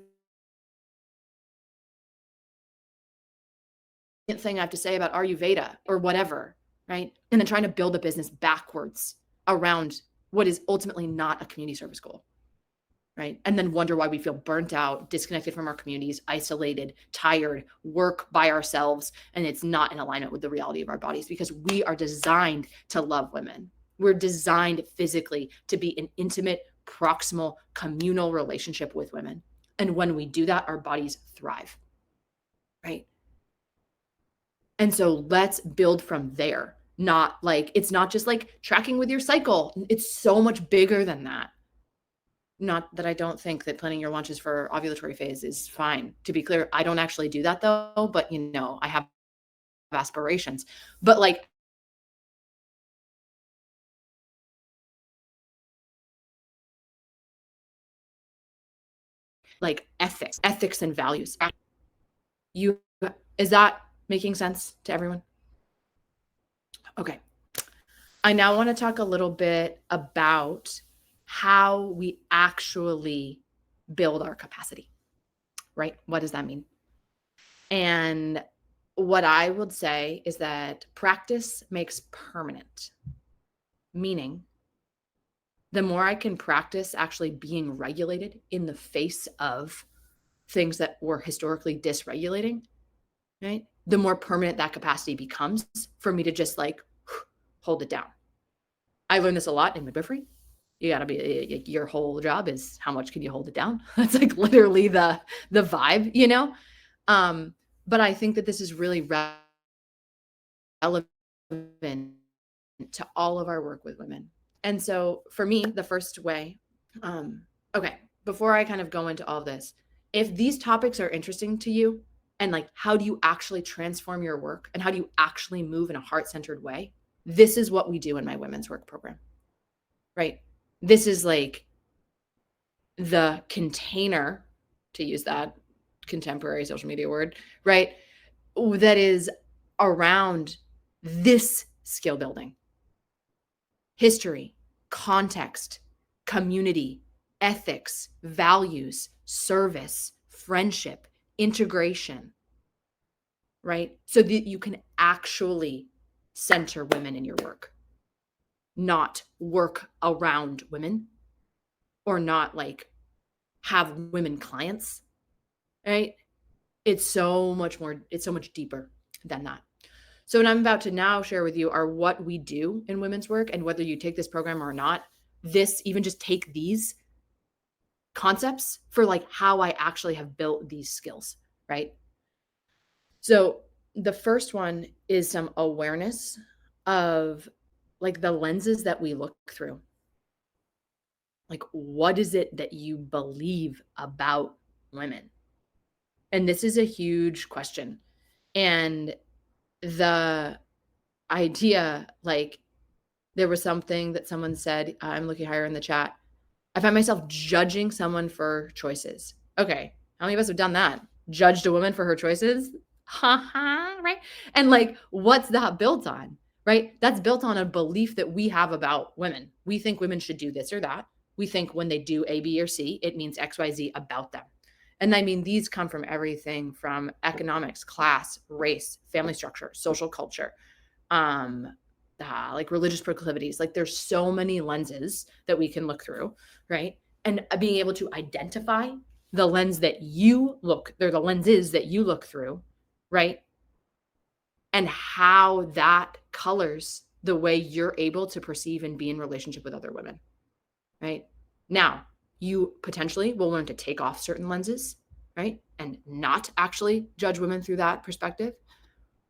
than thing I have to say about Ayurveda or whatever, right? And then trying to build a business backwards around what is ultimately not a community service goal, right? And then wonder why we feel burnt out, disconnected from our communities, isolated, tired, work by ourselves, and it's not in alignment with the reality of our bodies because we are designed to love women. We're designed physically to be an intimate, proximal, communal relationship with women. And when we do that, our bodies thrive, right? And so let's build from there. Not like, it's not just like tracking with your cycle. It's so much bigger than that. Not that I don't think that planning your launches for ovulatory phase is fine. To be clear, I don't actually do that though, but you know, I have aspirations. But like ethics and values. You is that making sense to everyone? Okay. I now want to talk a little bit about how we actually build our capacity, right? What does that mean? And what I would say is that practice makes permanent, meaning the more I can practice actually being regulated in the face of things that were historically dysregulating, right? The more permanent that capacity becomes for me to just like hold it down. I learned this a lot in midwifery. You got to be your whole job is how much can you hold it down? That's like literally the vibe, you know? But I think that this is really relevant to all of our work with women. And so for me, the first way, okay, before I kind of go into all of this, if these topics are interesting to you and like how do you actually transform your work and how do you actually move in a heart-centered way, this is what we do in my women's work program, right? This is like the container, to use that contemporary social media word, right? That is around this skill building, history, context, community, ethics, values, service, friendship, integration, right? So that you can actually center women in your work, not work around women or not like have women clients, right? It's so much more, it's so much deeper than that. So what I'm about to now share with you are what we do in women's work, and whether you take this program or not, even just take these concepts for like how I actually have built these skills, right? So the first one is some awareness of like the lenses that we look through. Like, what is it that you believe about women? And this is a huge question. And the idea, like, there was something that someone said, I'm looking higher in the chat. I find myself judging someone for choices. Okay. How many of us have done that? Judged a woman for her choices? Haha, right? And like, what's that built on? Right? That's built on a belief that we have about women. We think women should do this or that. We think when they do A, B, or C, it means XYZ about them. And I mean, these come from everything from economics, class, race, family structure, social culture, um, like religious proclivities. Like there's so many lenses that we can look through, right? And being able to identify the they're the lenses that you look through, right? And how that colors the way you're able to perceive and be in relationship with other women, right? Now, you potentially will learn to take off certain lenses, right? And not actually judge women through that perspective.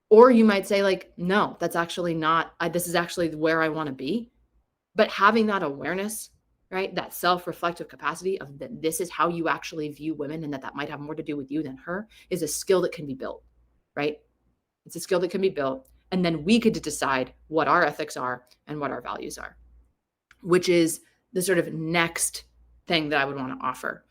Or you might say, like, no, that's actually not, this is actually where I want to be. But having that awareness, right? That self-reflective capacity of that this is how you actually view women and that might have more to do with you than her is a skill that can be built, right? It's a skill that can be built. And then we get to decide what our ethics are and what our values are, which is the sort of next thing that I would want to offer,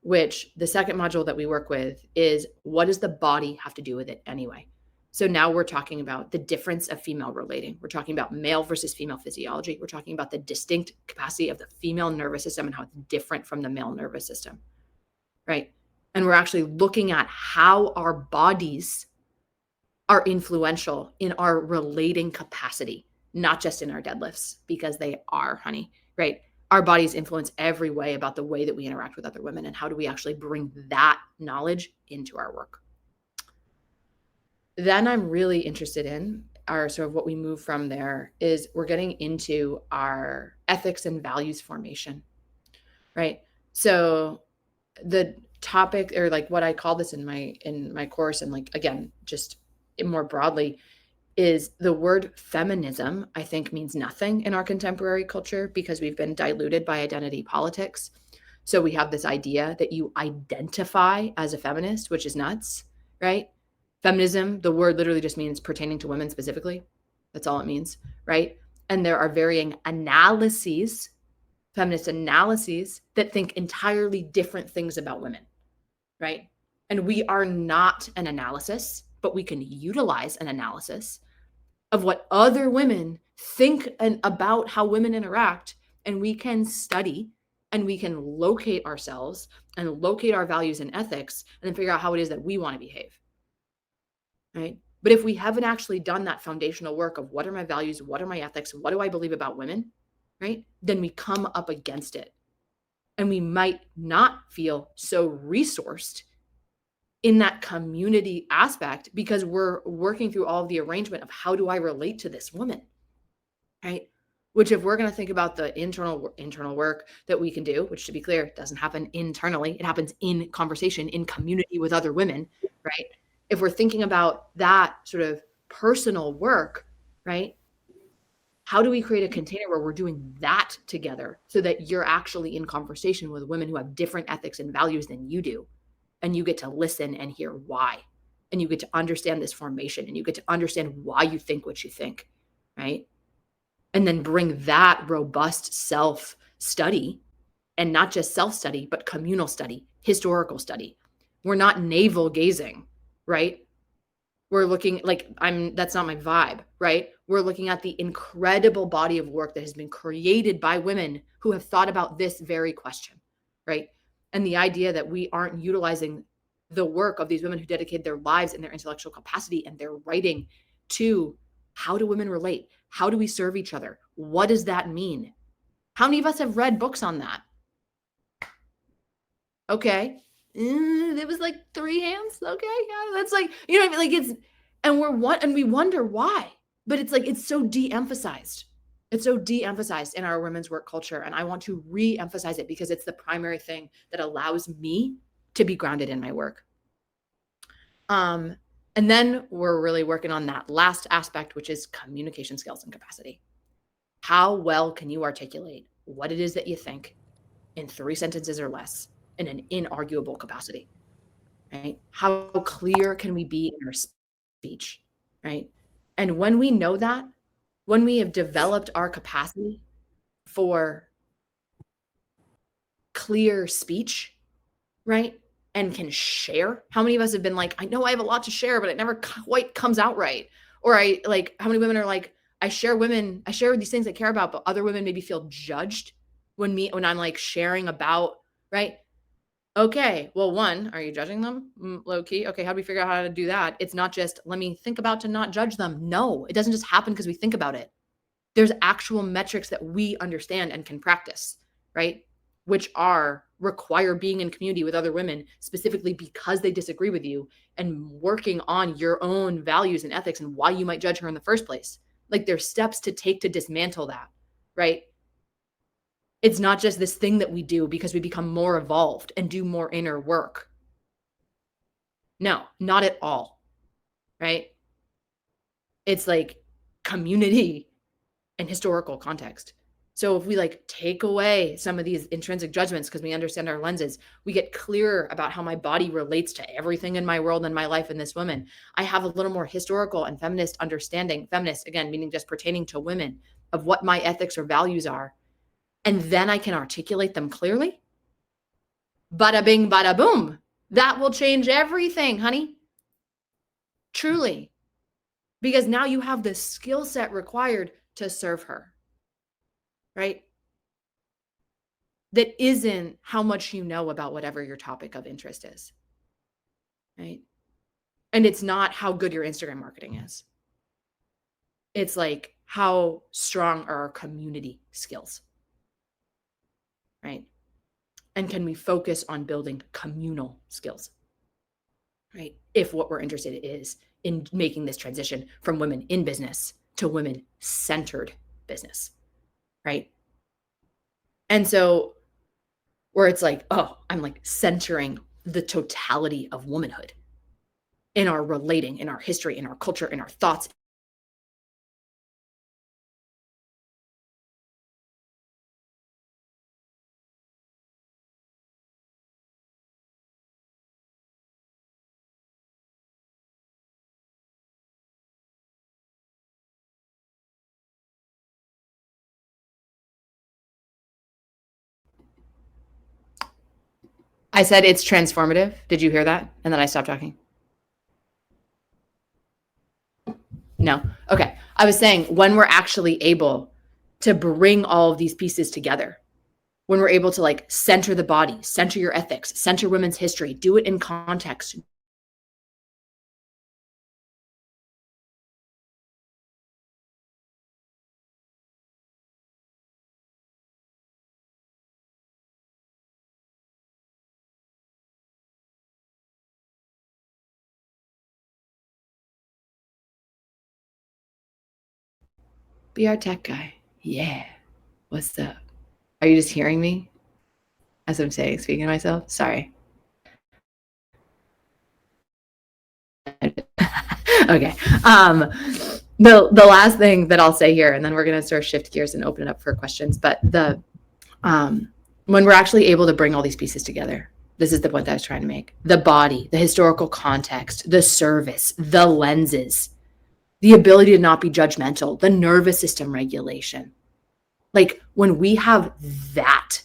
which the second module that we work with is what does the body have to do with it anyway? So now we're talking about the difference of female relating. We're talking about male versus female physiology. We're talking about the distinct capacity of the female nervous system and how it's different from the male nervous system, right? And we're actually looking at how our bodies are influential in our relating capacity, not just in our deadlifts, because they are, honey, right? Our bodies influence every way about the way that we interact with other women. And how do we actually bring that knowledge into our work? Then I'm really interested in our sort of what we move from there is we're getting into our ethics and values formation, right? So the topic, or like what I call this in my course, and like again, just more broadly, is the word feminism, I think, means nothing in our contemporary culture because we've been diluted by identity politics. So we have this idea that you identify as a feminist, which is nuts, right? Feminism, the word literally just means pertaining to women specifically. That's all it means, right? And there are varying analyses, feminist analyses, that think entirely different things about women, right? And we are not an analysis, but we can utilize an analysis of what other women think and about how women interact. And we can study and we can locate ourselves and locate our values and ethics and then figure out how it is that we want to behave, right? But if we haven't actually done that foundational work of what are my values, what are my ethics, what do I believe about women, right? Then we come up against it and we might not feel so resourced in that community aspect because we're working through all of the arrangement of how do I relate to this woman, right? Which if we're going to think about the internal work that we can do, which to be clear, doesn't happen internally, it happens in conversation, in community with other women, right? If we're thinking about that sort of personal work, right? How do we create a container where we're doing that together so that you're actually in conversation with women who have different ethics and values than you do? And you get to listen and hear why. And you get to understand this formation and you get to understand why you think what you think, right? And then bring that robust self study, and not just self study, but communal study, historical study. We're not navel gazing, right? We're looking that's not my vibe, right? We're looking at the incredible body of work that has been created by women who have thought about this very question, right? And the idea that we aren't utilizing the work of these women who dedicated their lives and their intellectual capacity and their writing to how do women relate? How do we serve each other? What does that mean? How many of us have read books on that? Okay. It was like 3 hands. Okay. Yeah. That's like, you know what I mean? Like And we wonder why. But it's like it's so de-emphasized. It's so de-emphasized in our women's work culture. And I want to re-emphasize it because it's the primary thing that allows me to be grounded in my work. And then we're really working on that last aspect, which is communication skills and capacity. How well can you articulate what it is that you think in 3 sentences or less in an inarguable capacity, right? How clear can we be in our speech, right? And when we know that, when we have developed our capacity for clear speech, right? And can share. How many of us have been like, I know I have a lot to share, but it never quite comes out right. Or how many women are like, I share these things I care about, but other women maybe feel judged when I'm like sharing about, right? Okay, well, one, are you judging them? Low key. Okay, how do we figure out how to do that? It's not just, let me think about to not judge them. No, it doesn't just happen because we think about it. There's actual metrics that we understand and can practice, right? Which require being in community with other women specifically because they disagree with you and working on your own values and ethics and why you might judge her in the first place. Like there's steps to take to dismantle that, right? It's not just this thing that we do because we become more evolved and do more inner work. No, not at all, right? It's like community and historical context. So if we like take away some of these intrinsic judgments because we understand our lenses, we get clearer about how my body relates to everything in my world and my life and this woman. I have a little more historical and feminist understanding, feminist again, meaning just pertaining to women, of what my ethics or values are. And then I can articulate them clearly. Bada bing, bada boom. That will change everything, honey. Truly. Because now you have the skill set required to serve her, right? That isn't how much you know about whatever your topic of interest is, right? And it's not how good your Instagram marketing is. It's like how strong are our community skills, right? And can we focus on building communal skills, right? If what we're interested in is in making this transition from women in business to women-centered business, right? And so where it's like, oh, I'm like centering the totality of womanhood in our relating, in our history, in our culture, in our thoughts. I said it's transformative. Did you hear that? And then I stopped talking. No. Okay. I was saying when we're actually able to bring all of these pieces together, when we're able to like center the body, center your ethics, center women's history, do it in context. Be our tech guy. Yeah. What's up? Are you just hearing me as I'm saying, speaking to myself? Sorry. Okay. The last thing that I'll say here, and then we're going to sort of shift gears and open it up for questions. But when we're actually able to bring all these pieces together, this is the point that I was trying to make. The body, the historical context, the service, the lenses, the ability to not be judgmental, the nervous system regulation. Like when we have that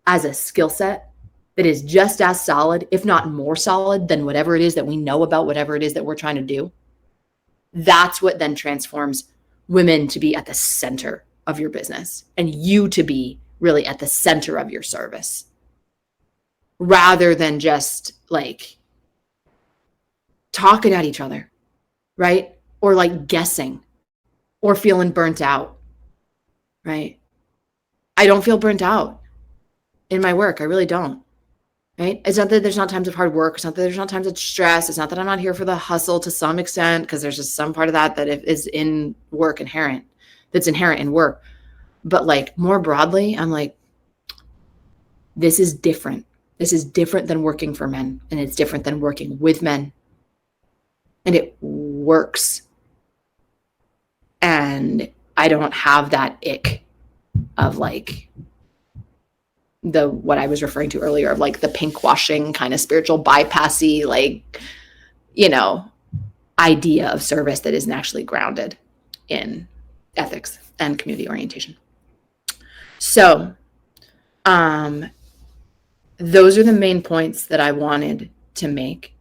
as a skill set that is just as solid, if not more solid than whatever it is that we know about whatever it is that we're trying to do, that's what then transforms women to be at the center of your business and you to be really at the center of your service rather than just like talking at each other, right? Or like guessing or feeling burnt out, right? I don't feel burnt out in my work. I really don't. right? It's not that there's not times of hard work. It's not that there's not times of stress. It's not that I'm not here for the hustle to some extent, because there's just some part of that is in work inherent, that's inherent in work. But like more broadly, I'm like, this is different. This is different than working for men, and it's different than working with men. And it works. And I don't have that ick of like what I was referring to earlier of like the pink washing kind of spiritual bypassy, like, idea of service that isn't actually grounded in ethics and community orientation. So, those are the main points that I wanted to make.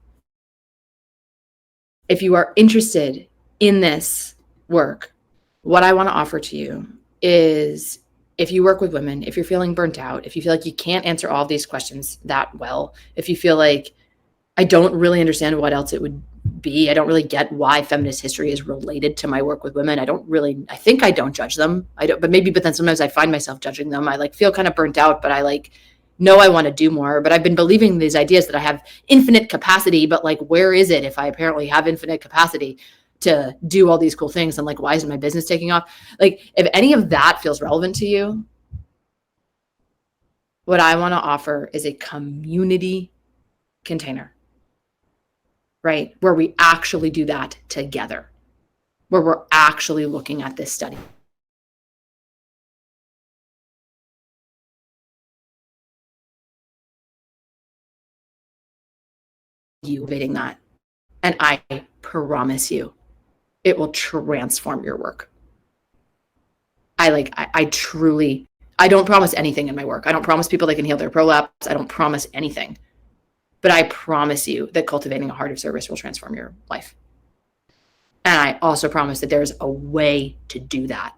If you are interested in this work, what I want to offer to you is, if you work with women, if you're feeling burnt out, if you feel like you can't answer all of these questions that well, if you feel like I don't really understand what else it would be, I don't really get why feminist history is related to my work with women. I think I don't judge them. But then sometimes I find myself judging them. I like feel kind of burnt out, but I like know I want to do more. But I've been believing these ideas that I have infinite capacity, but like, where is it if I apparently have infinite capacity to do all these cool things? And like, why isn't my business taking off? Like, if any of that feels relevant to you, what I want to offer is a community container, right? Where we actually do that together, where we're actually looking at this study. You evading that. And I promise you, it will transform your work. I truly, I don't promise anything in my work. I don't promise people they can heal their prolapse. I don't promise anything. But I promise you that cultivating a heart of service will transform your life. And I also promise that there's a way to do that,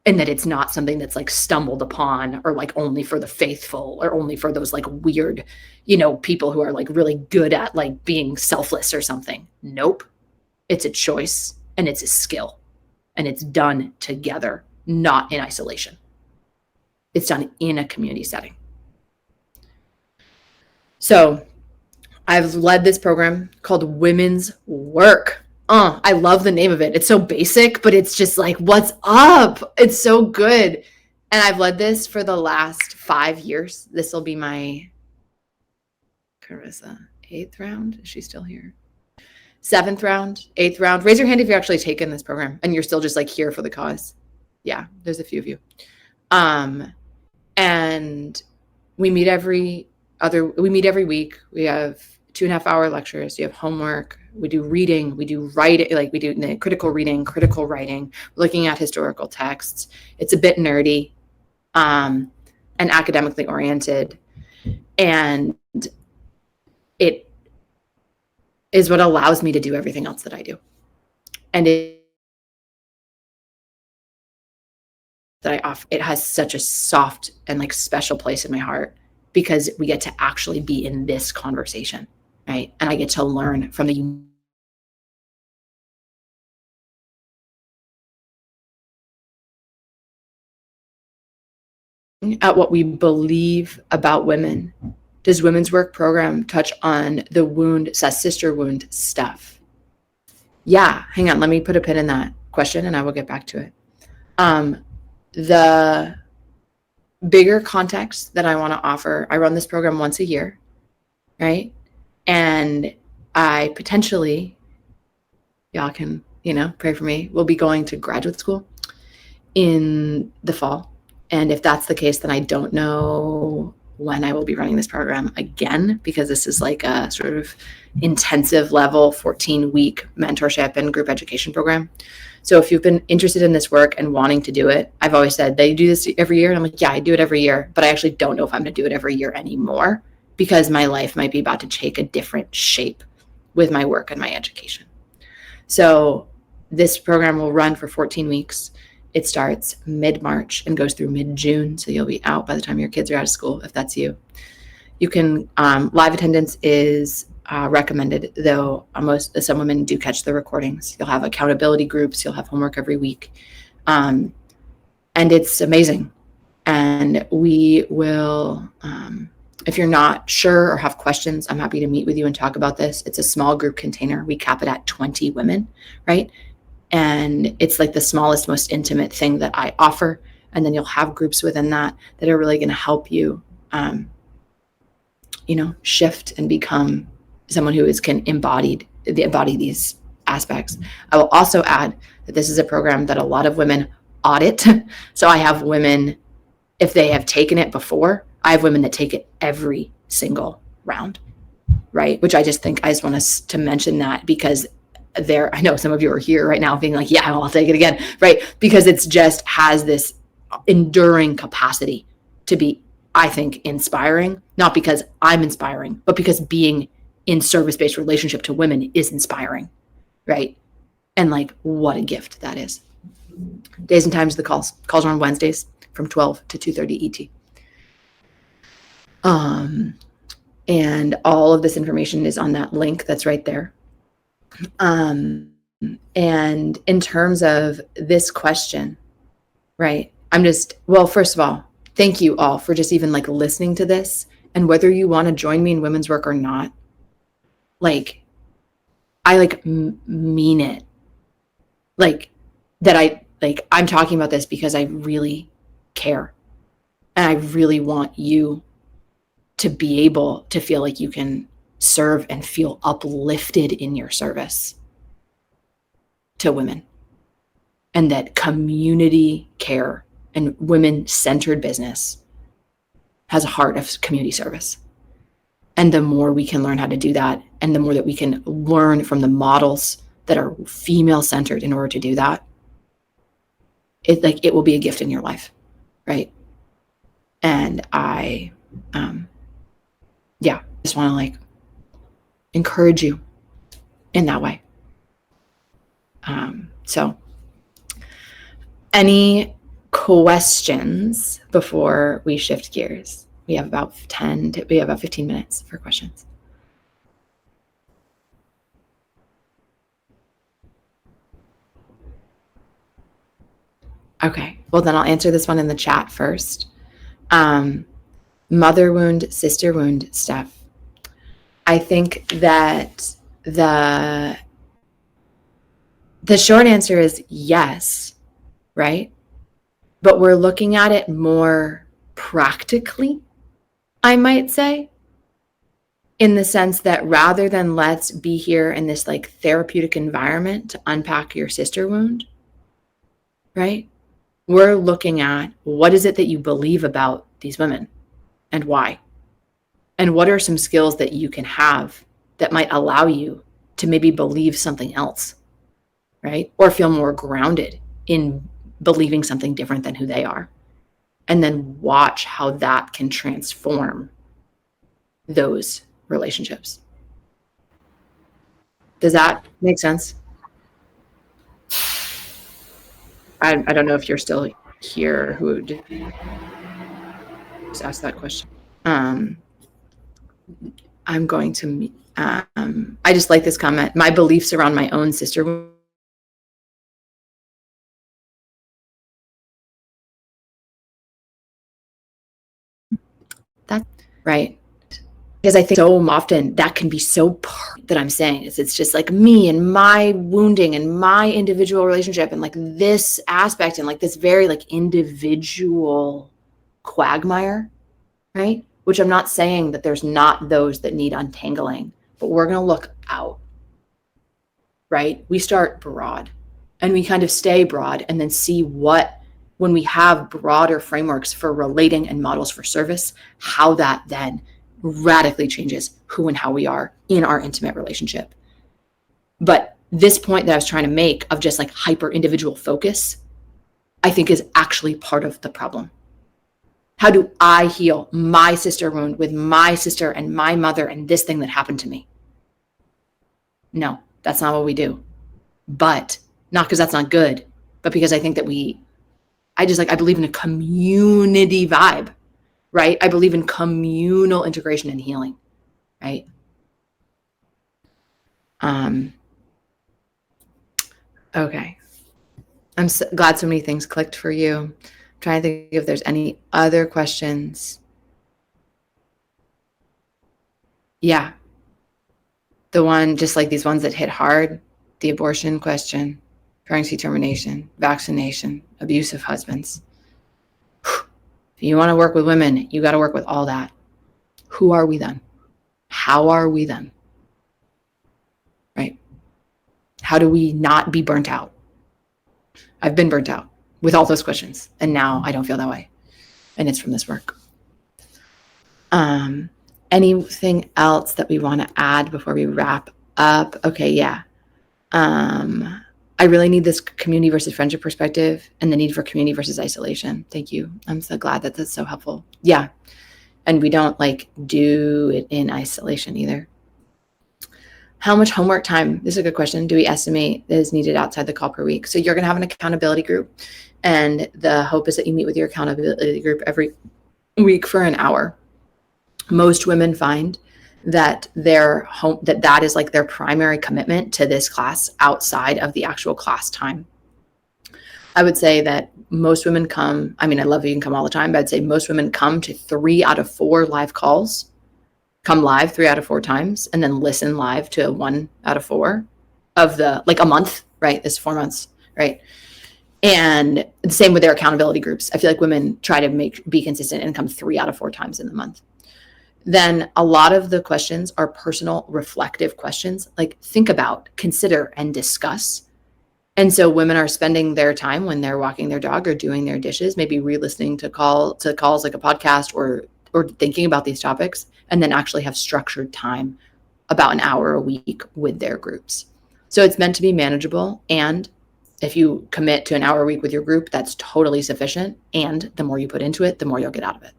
and that it's not something that's like stumbled upon or like only for the faithful or only for those like weird, people who are like really good at like being selfless or something. Nope. It's a choice, and it's a skill, and it's done together, not in isolation. It's done in a community setting. So I've led this program called Women's Work. I love the name of it. It's so basic, but it's just like, what's up? It's so good. And I've led this for the last 5 years. This will be my Carissa 8th round. Is she still here? 7th round, 8th round. Raise your hand if you've actually taken this program and you're still just like here for the cause. Yeah, there's a few of you. And we meet every week. We have 2.5-hour lectures. You have homework. We do reading. We do writing. Like we do critical reading, critical writing, looking at historical texts. It's a bit nerdy, and academically oriented. And it is what allows me to do everything else that I do. And it has such a soft and like special place in my heart, because we get to actually be in this conversation, right? And I get to learn from at what we believe about women. Does Women's Work program touch on the wound, sister wound stuff? Yeah, hang on. Let me put a pin in that question and I will get back to it. The bigger context that I want to offer, I run this program once a year, right? And I potentially, y'all can, pray for me, we'll be going to graduate school in the fall. And if that's the case, then I don't know when I will be running this program again, because this is like a sort of intensive level 14-week mentorship and group education program. So if you've been interested in this work and wanting to do it, I've always said they do this every year. And I'm like, yeah, I do it every year, but I actually don't know if I'm going to do it every year anymore, because my life might be about to take a different shape with my work and my education. So this program will run for 14 weeks. It starts mid-March and goes through mid-June. So you'll be out by the time your kids are out of school, if that's you. You can, live attendance is recommended, though some women do catch the recordings. You'll have accountability groups. You'll have homework every week. And it's amazing. And we will, If you're not sure or have questions, I'm happy to meet with you and talk about this. It's a small group container. We cap it at 20 women, right? And it's like the smallest, most intimate thing that I offer. And then you'll have groups within that are really going to help you, shift and become someone who can embody these aspects. I will also add that this is a program that a lot of women audit. So I have women, if they have taken it before, I have women that take it every single round, right? Which I just want us to mention that, because I know some of you are here right now being like, yeah, I'll take it again, right? Because it's just has this enduring capacity to be, I think, inspiring, not because I'm inspiring, but because being in service-based relationship to women is inspiring, right? And like, what a gift that is. Days and times of the calls. Calls are on Wednesdays from 12 to 2:30 ET. And all of this information is on that link that's right there. And in terms of this question, right? First of all, thank you all for just even like listening to this. And whether you want to join me in women's work or not, like, I mean it. Like that I'm talking about this because I really care. And I really want you to be able to feel like you can serve and feel uplifted in your service to women. And that community care and women-centered business has a heart of community service. And the more we can learn how to do that, and the more that we can learn from the models that are female-centered in order to do that, it will be a gift in your life, right? And I just want to encourage you in that way. So any questions before we shift gears? We have about 15 minutes for questions. Okay, well then I'll answer this one in the chat first. Mother wound, sister wound stuff. I think that the short answer is yes, right? But we're looking at it more practically, I might say, in the sense that rather than let's be here in this therapeutic environment to unpack your sister wound, right? We're looking at what is it that you believe about these women and why? And what are some skills that you can have that might allow you to maybe believe something else, right? Or feel more grounded in believing something different than who they are. And then watch how that can transform those relationships. Does that make sense? I don't know if you're still here who just asked that question. I'm going to, I just like this comment. My beliefs around my own sister. That's right. Because I think so often that can be so part that I'm saying is it's just me and my wounding and my individual relationship and this aspect and this very individual quagmire, right? Which I'm not saying that there's not those that need untangling, but we're going to look out, right? We start broad and we kind of stay broad and then see when we have broader frameworks for relating and models for service, how that then radically changes who and how we are in our intimate relationship. But this point that I was trying to make of just hyper individual focus, I think is actually part of the problem. How do I heal my sister wound with my sister and my mother and this thing that happened to me? No, that's not what we do. But not because that's not good, but because I think that I believe in a community vibe, right? I believe in communal integration and healing, right? Okay. I'm glad so many things clicked for you. I'm trying to think if there's any other questions. Yeah. The one, just like these ones that hit hard, the abortion question, pregnancy termination, vaccination, abusive husbands. If you want to work with women, you got to work with all that. Who are we then? How are we then? Right? How do we not be burnt out? I've been burnt out with all those questions, and now I don't feel that way. And it's from this work. Anything else that we want to add before we wrap up? Okay, yeah. I really need this community versus friendship perspective and the need for community versus isolation. Thank you. I'm so glad that that's so helpful. Yeah. And we don't like do it in isolation either. How much homework time, this is a good question, do we estimate that is needed outside the call per week? So you're going to have an accountability group, and the hope is that you meet with your accountability group every week for an hour. Most women find that that is like their primary commitment to this class outside of the actual class time. I would say that most women come, I mean, I love you can come all the time, but I'd say most women come to 3 out of 4 live calls, come live 3 out of 4 times, and then listen live to 1 out of 4 of the, like a month, right? It's 4 months, right? And the same with their accountability groups. I feel like women try to be consistent and come 3 out of 4 times in the month. Then a lot of the questions are personal reflective questions, like think about, consider, and discuss. And so women are spending their time when they're walking their dog or doing their dishes, maybe re-listening to calls like a podcast or thinking about these topics, and then actually have structured time about an hour a week with their groups. So it's meant to be manageable. And if you commit to an hour a week with your group, that's totally sufficient. And the more you put into it, the more you'll get out of it.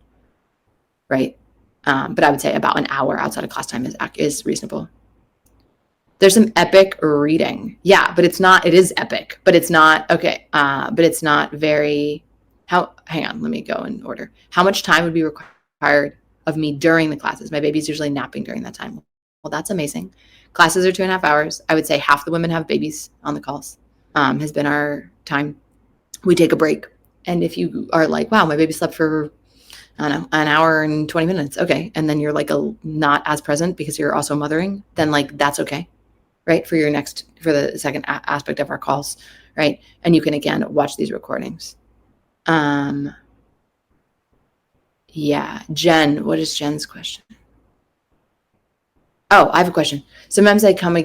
Right? But I would say about an hour outside of class time is reasonable. There's some epic reading. Yeah, but it is epic, but it's not, okay. But it's not very, hang on, let me go in order. How much time would be required of me during the classes? My baby's usually napping during that time. Well, that's amazing. Classes are 2.5 hours. I would say half the women have babies on the calls, has been our time. We take a break. And if you are like, wow, my baby slept for, I don't know, an hour and 20 minutes. Okay. And then you're like not as present because you're also mothering, then like, that's okay. Right. For the second aspect of our calls. Right. And you can, again, watch these recordings. Yeah. Jen, what is Jen's question? Oh, I have a question. Sometimes I come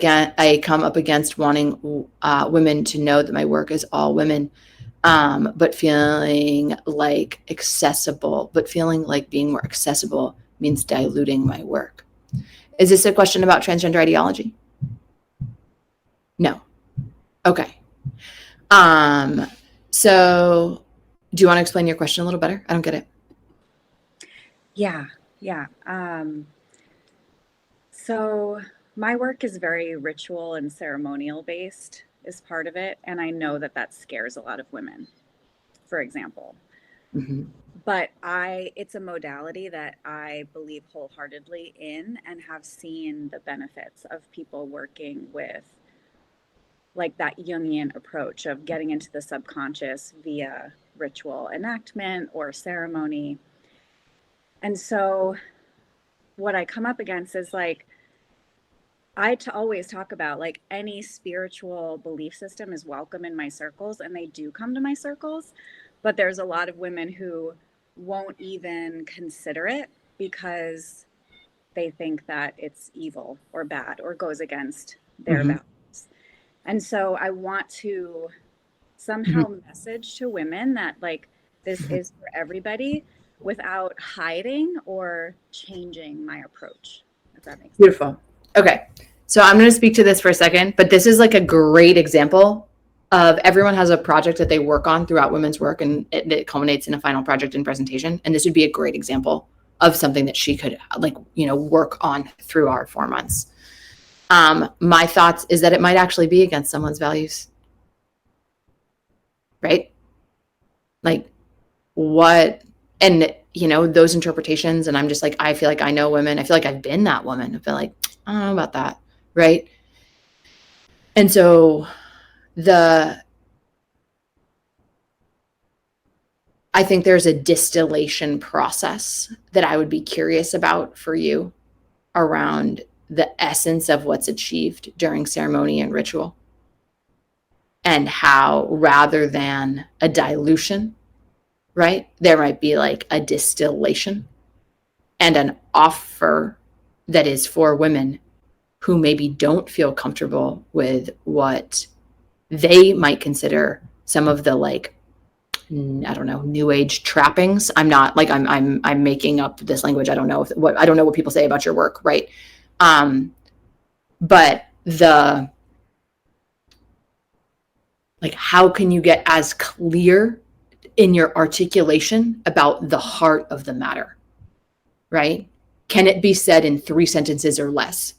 up against wanting women to know that my work is all women. But feeling like being more accessible means diluting my work. Is this a question about transgender ideology? No. Okay. So do you want to explain your question a little better? I don't get it. Yeah. So my work is very ritual and ceremonial based is part of it. And I know that scares a lot of women, for example. Mm-hmm. But it's a modality that I believe wholeheartedly in and have seen the benefits of people working with like that Jungian approach of getting into the subconscious via ritual enactment or ceremony. And so what I come up against is like, always talk about like any spiritual belief system is welcome in my circles, and they do come to my circles. But there's a lot of women who won't even consider it because they think that it's evil or bad or goes against their values. And so I want to somehow message to women that like this is for everybody without hiding or changing my approach, if that makes sense. Beautiful. Okay. So I'm going to speak to this for a second, but this is like a great example of everyone has a project that they work on throughout women's work, and it culminates in a final project and presentation. And this would be a great example of something that she could work on through our 4 months. My thoughts is that it might actually be against someone's values, right? Like what, and those interpretations. And I'm just like, I feel like I know women. I feel like I've been that woman. I feel like, I don't know about that. Right. And so I think there's a distillation process that I would be curious about for you. around the essence of what's achieved during ceremony and ritual, and how rather than a dilution, right, there might be like a distillation and an offer that is for women who maybe don't feel comfortable with what they might consider some of the like, I don't know, new age trappings. I'm not like I'm making up this language. I don't know what people say about your work, right? But the like, how can you get as clear in your articulation about the heart of the matter, right? Can it be said in 3 sentences or less?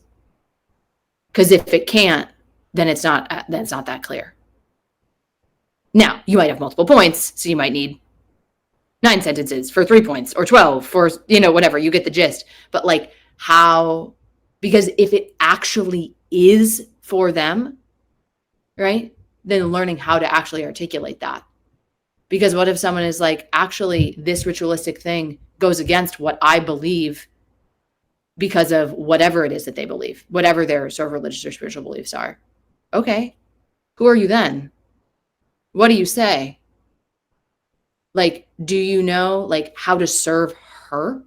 Because if it can't, then it's not that clear. Now, you might have multiple points, so you might need 9 sentences for 3 points, or 12 for, whatever, you get the gist. But like, how, because if it actually is for them, right, then learning how to actually articulate that. Because what if someone is like, actually, this ritualistic thing goes against what I believe because of whatever it is that they believe, whatever their sort of religious or spiritual beliefs are. Okay, who are you then? What do you say? Like, do you know like how to serve her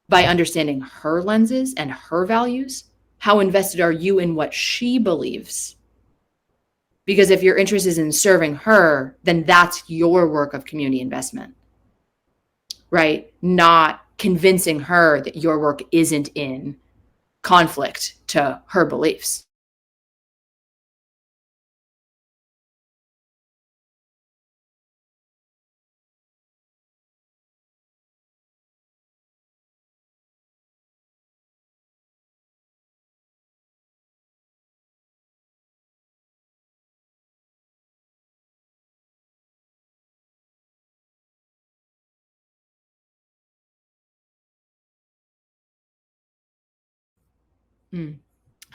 by understanding her lenses and her values? How invested are you in what she believes? Because if your interest is in serving her, then that's your work of community investment, right? Not convincing her that your work isn't in conflict to her beliefs.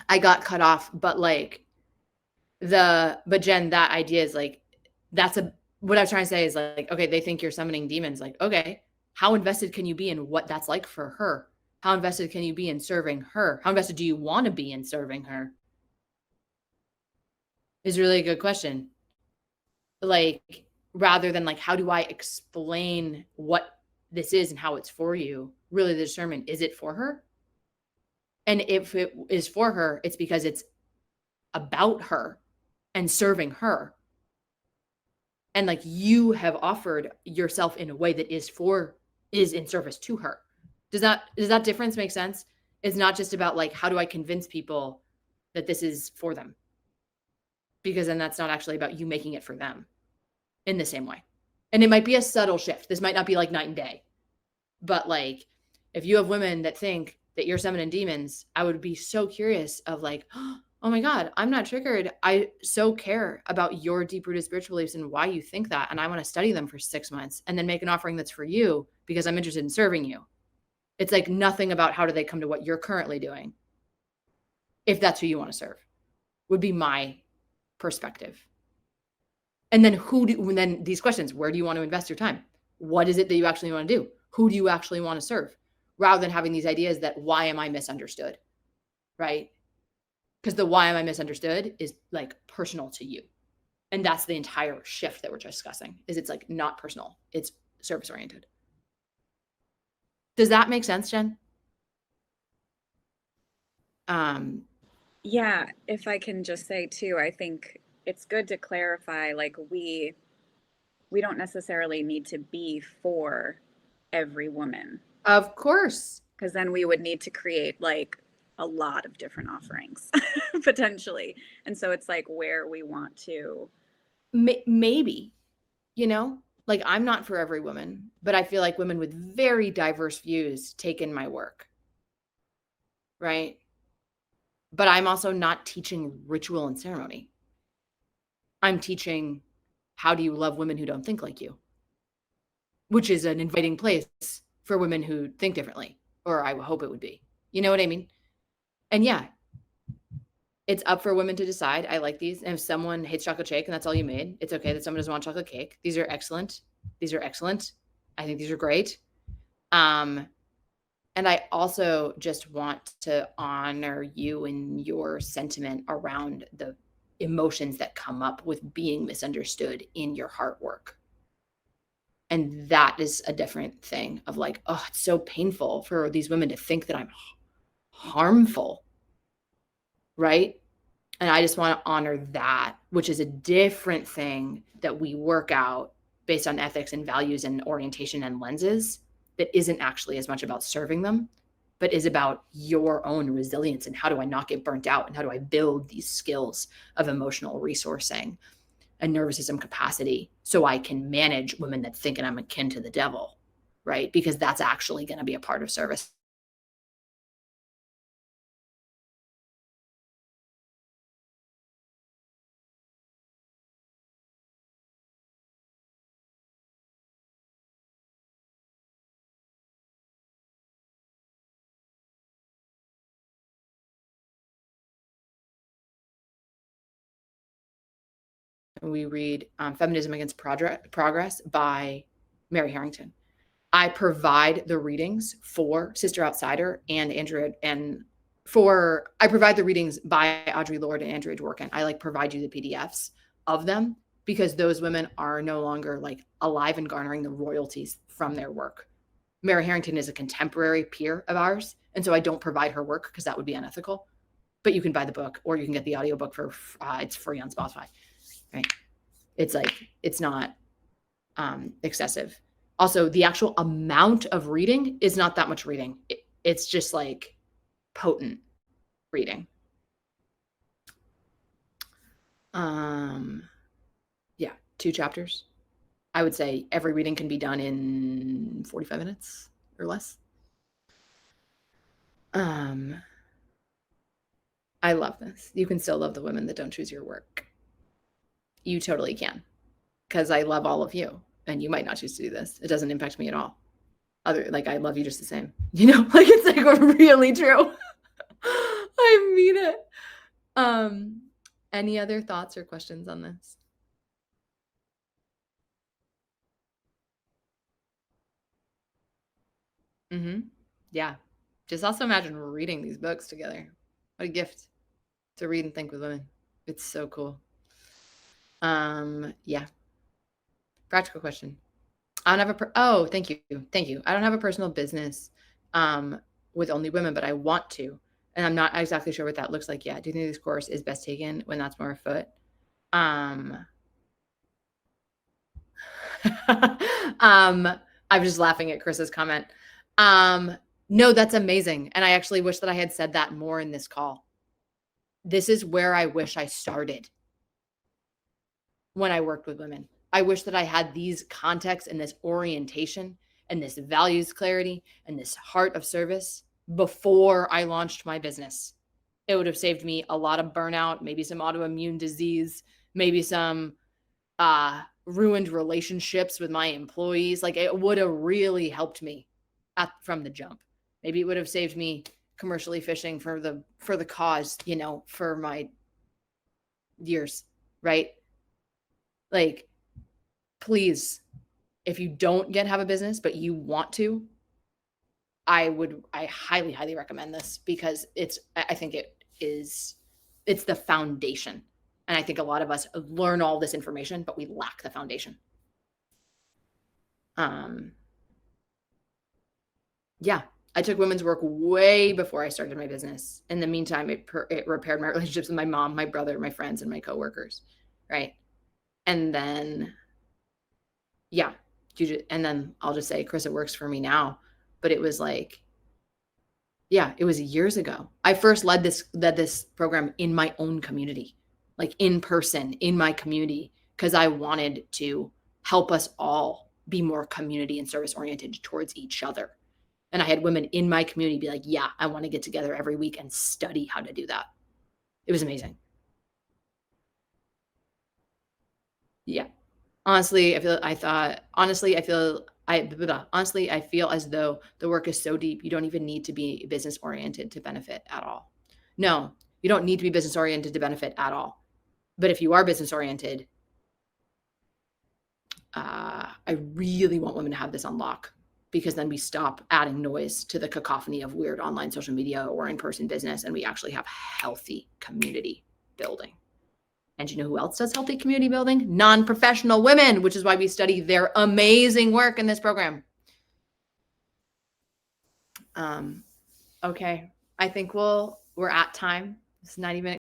I got cut off, but like but Jen, that idea is like, what I was trying to say is like, okay, they think you're summoning demons. Like, okay, how invested can you be in what that's like for her? How invested can you be in serving her? How invested do you want to be in serving her? Is really a good question. Like, rather than like, how do I explain what this is and how it's for you? Really, the discernment, is it for her? And if it is for her, it's because it's about her and serving her. And like, you have offered yourself in a way that is in service to her. Does that difference make sense? It's not just about like, how do I convince people that this is for them? Because then that's not actually about you making it for them in the same way. And it might be a subtle shift. This might not be like night and day. But like, if you have women that think that you're summoning demons, I would be so curious of like, oh my God, I'm not triggered. I so care about your deep rooted spiritual beliefs and why you think that. And I want to study them for 6 months and then make an offering that's for you because I'm interested in serving you. It's like nothing about how do they come to what you're currently doing, if that's who you want to serve, would be my perspective. And then these questions, where do you want to invest your time? What is it that you actually want to do? Who do you actually want to serve? Rather than having these ideas that, why am I misunderstood? Right? Because the why am I misunderstood is like personal to you. And that's the entire shift that we're discussing, is it's like not personal. It's service oriented. Does that make sense, Jen? Yeah, if I can just say too, I think it's good to clarify, like, we don't necessarily need to be for every woman, Of course. because then we would need to create like a lot of different offerings potentially. And so it's like where we want to. Maybe, like, I'm not for every woman, but I feel like women with very diverse views take in my work. Right? But I'm also not teaching ritual and ceremony. I'm teaching, how do you love women who don't think like you? Which is an inviting place for women who think differently, or I hope it would be. You know what I mean? And yeah, it's up for women to decide. I like these. And if someone hates chocolate cake and that's all you made, it's okay that someone doesn't want chocolate cake. These are excellent. I think these are great. And I also just want to honor you and your sentiment around the emotions that come up with being misunderstood in your heart work. And that is a different thing of like, oh, it's so painful for these women to think that I'm harmful, right? And I just want to honor that, which is a different thing that we work out based on ethics and values and orientation and lenses that isn't actually as much about serving them, but is about your own resilience and how do I not get burnt out and how do I build these skills of emotional resourcing and nervous system capacity so I can manage women that think I'm akin to the devil, right? Because that's actually going to be a part of service. We read Feminism Against Progress by Mary Harrington. I provide the readings for Sister Outsider and Andrea, and I provide the readings by Audre Lorde and Andrea Dworkin. I like provide you the PDFs of them because those women are no longer like alive and garnering the royalties from their work. Mary Harrington is a contemporary peer of ours, and so I don't provide her work because that would be unethical. But you can buy the book or you can get the audiobook for it's free on Spotify, right? It's like it's not excessive. Also, the actual amount of reading is not that much reading. It's just like potent reading. Um, yeah, 2 chapters. I would say every reading can be done in 45 minutes or less. I love this. You can still love the women that don't choose your work. You totally can, because I love all of you, and you might not choose to do this. It doesn't impact me at all. Like I love you just the same. Like it's like really true. I mean it. Any other thoughts or questions on this? Yeah. Just also imagine reading these books together. What a gift to read and think with women. It's so cool. Yeah. Practical question. I don't have thank you. Thank you. I don't have a personal business with only women, but I want to. And I'm not exactly sure what that looks like yet. Do you think this course is best taken when that's more afoot? I'm just laughing at Chris's comment. No, that's amazing. And I actually wish that I had said that more in this call. This is where I wish I started when I worked with women. I wish that I had these contexts and this orientation and this values clarity and this heart of service before I launched my business. It would have saved me a lot of burnout, maybe some autoimmune disease, maybe some ruined relationships with my employees. Like it would have really helped me from the jump. Maybe it would have saved me commercially fishing for the cause, for my years, right? Like, please, if you don't yet have a business, but you want to, I highly, highly recommend this because I think it's the foundation. And I think a lot of us learn all this information, but we lack the foundation. Yeah, I took women's work way before I started my business. In the meantime, it repaired my relationships with my mom, my brother, my friends, and my coworkers, right? And then, yeah, and then I'll just say, Chris, it works for me now. But it was like, yeah, it was years ago. I first led this program in my own community, like in person, in my community, because I wanted to help us all be more community and service oriented towards each other. And I had women in my community be like, yeah, I want to get together every week and study how to do that. It was amazing. Yeah. Honestly, I feel as though the work is so deep, you don't even need to be business oriented to benefit at all. No, you don't need to be business oriented to benefit at all. But if you are business oriented, I really want women to have this unlock because then we stop adding noise to the cacophony of weird online social media or in-person business, and we actually have healthy community building. And you know who else does healthy community building? Non-professional women, which is why we study their amazing work in this program. Okay, I think we're at time. It's 90 minutes.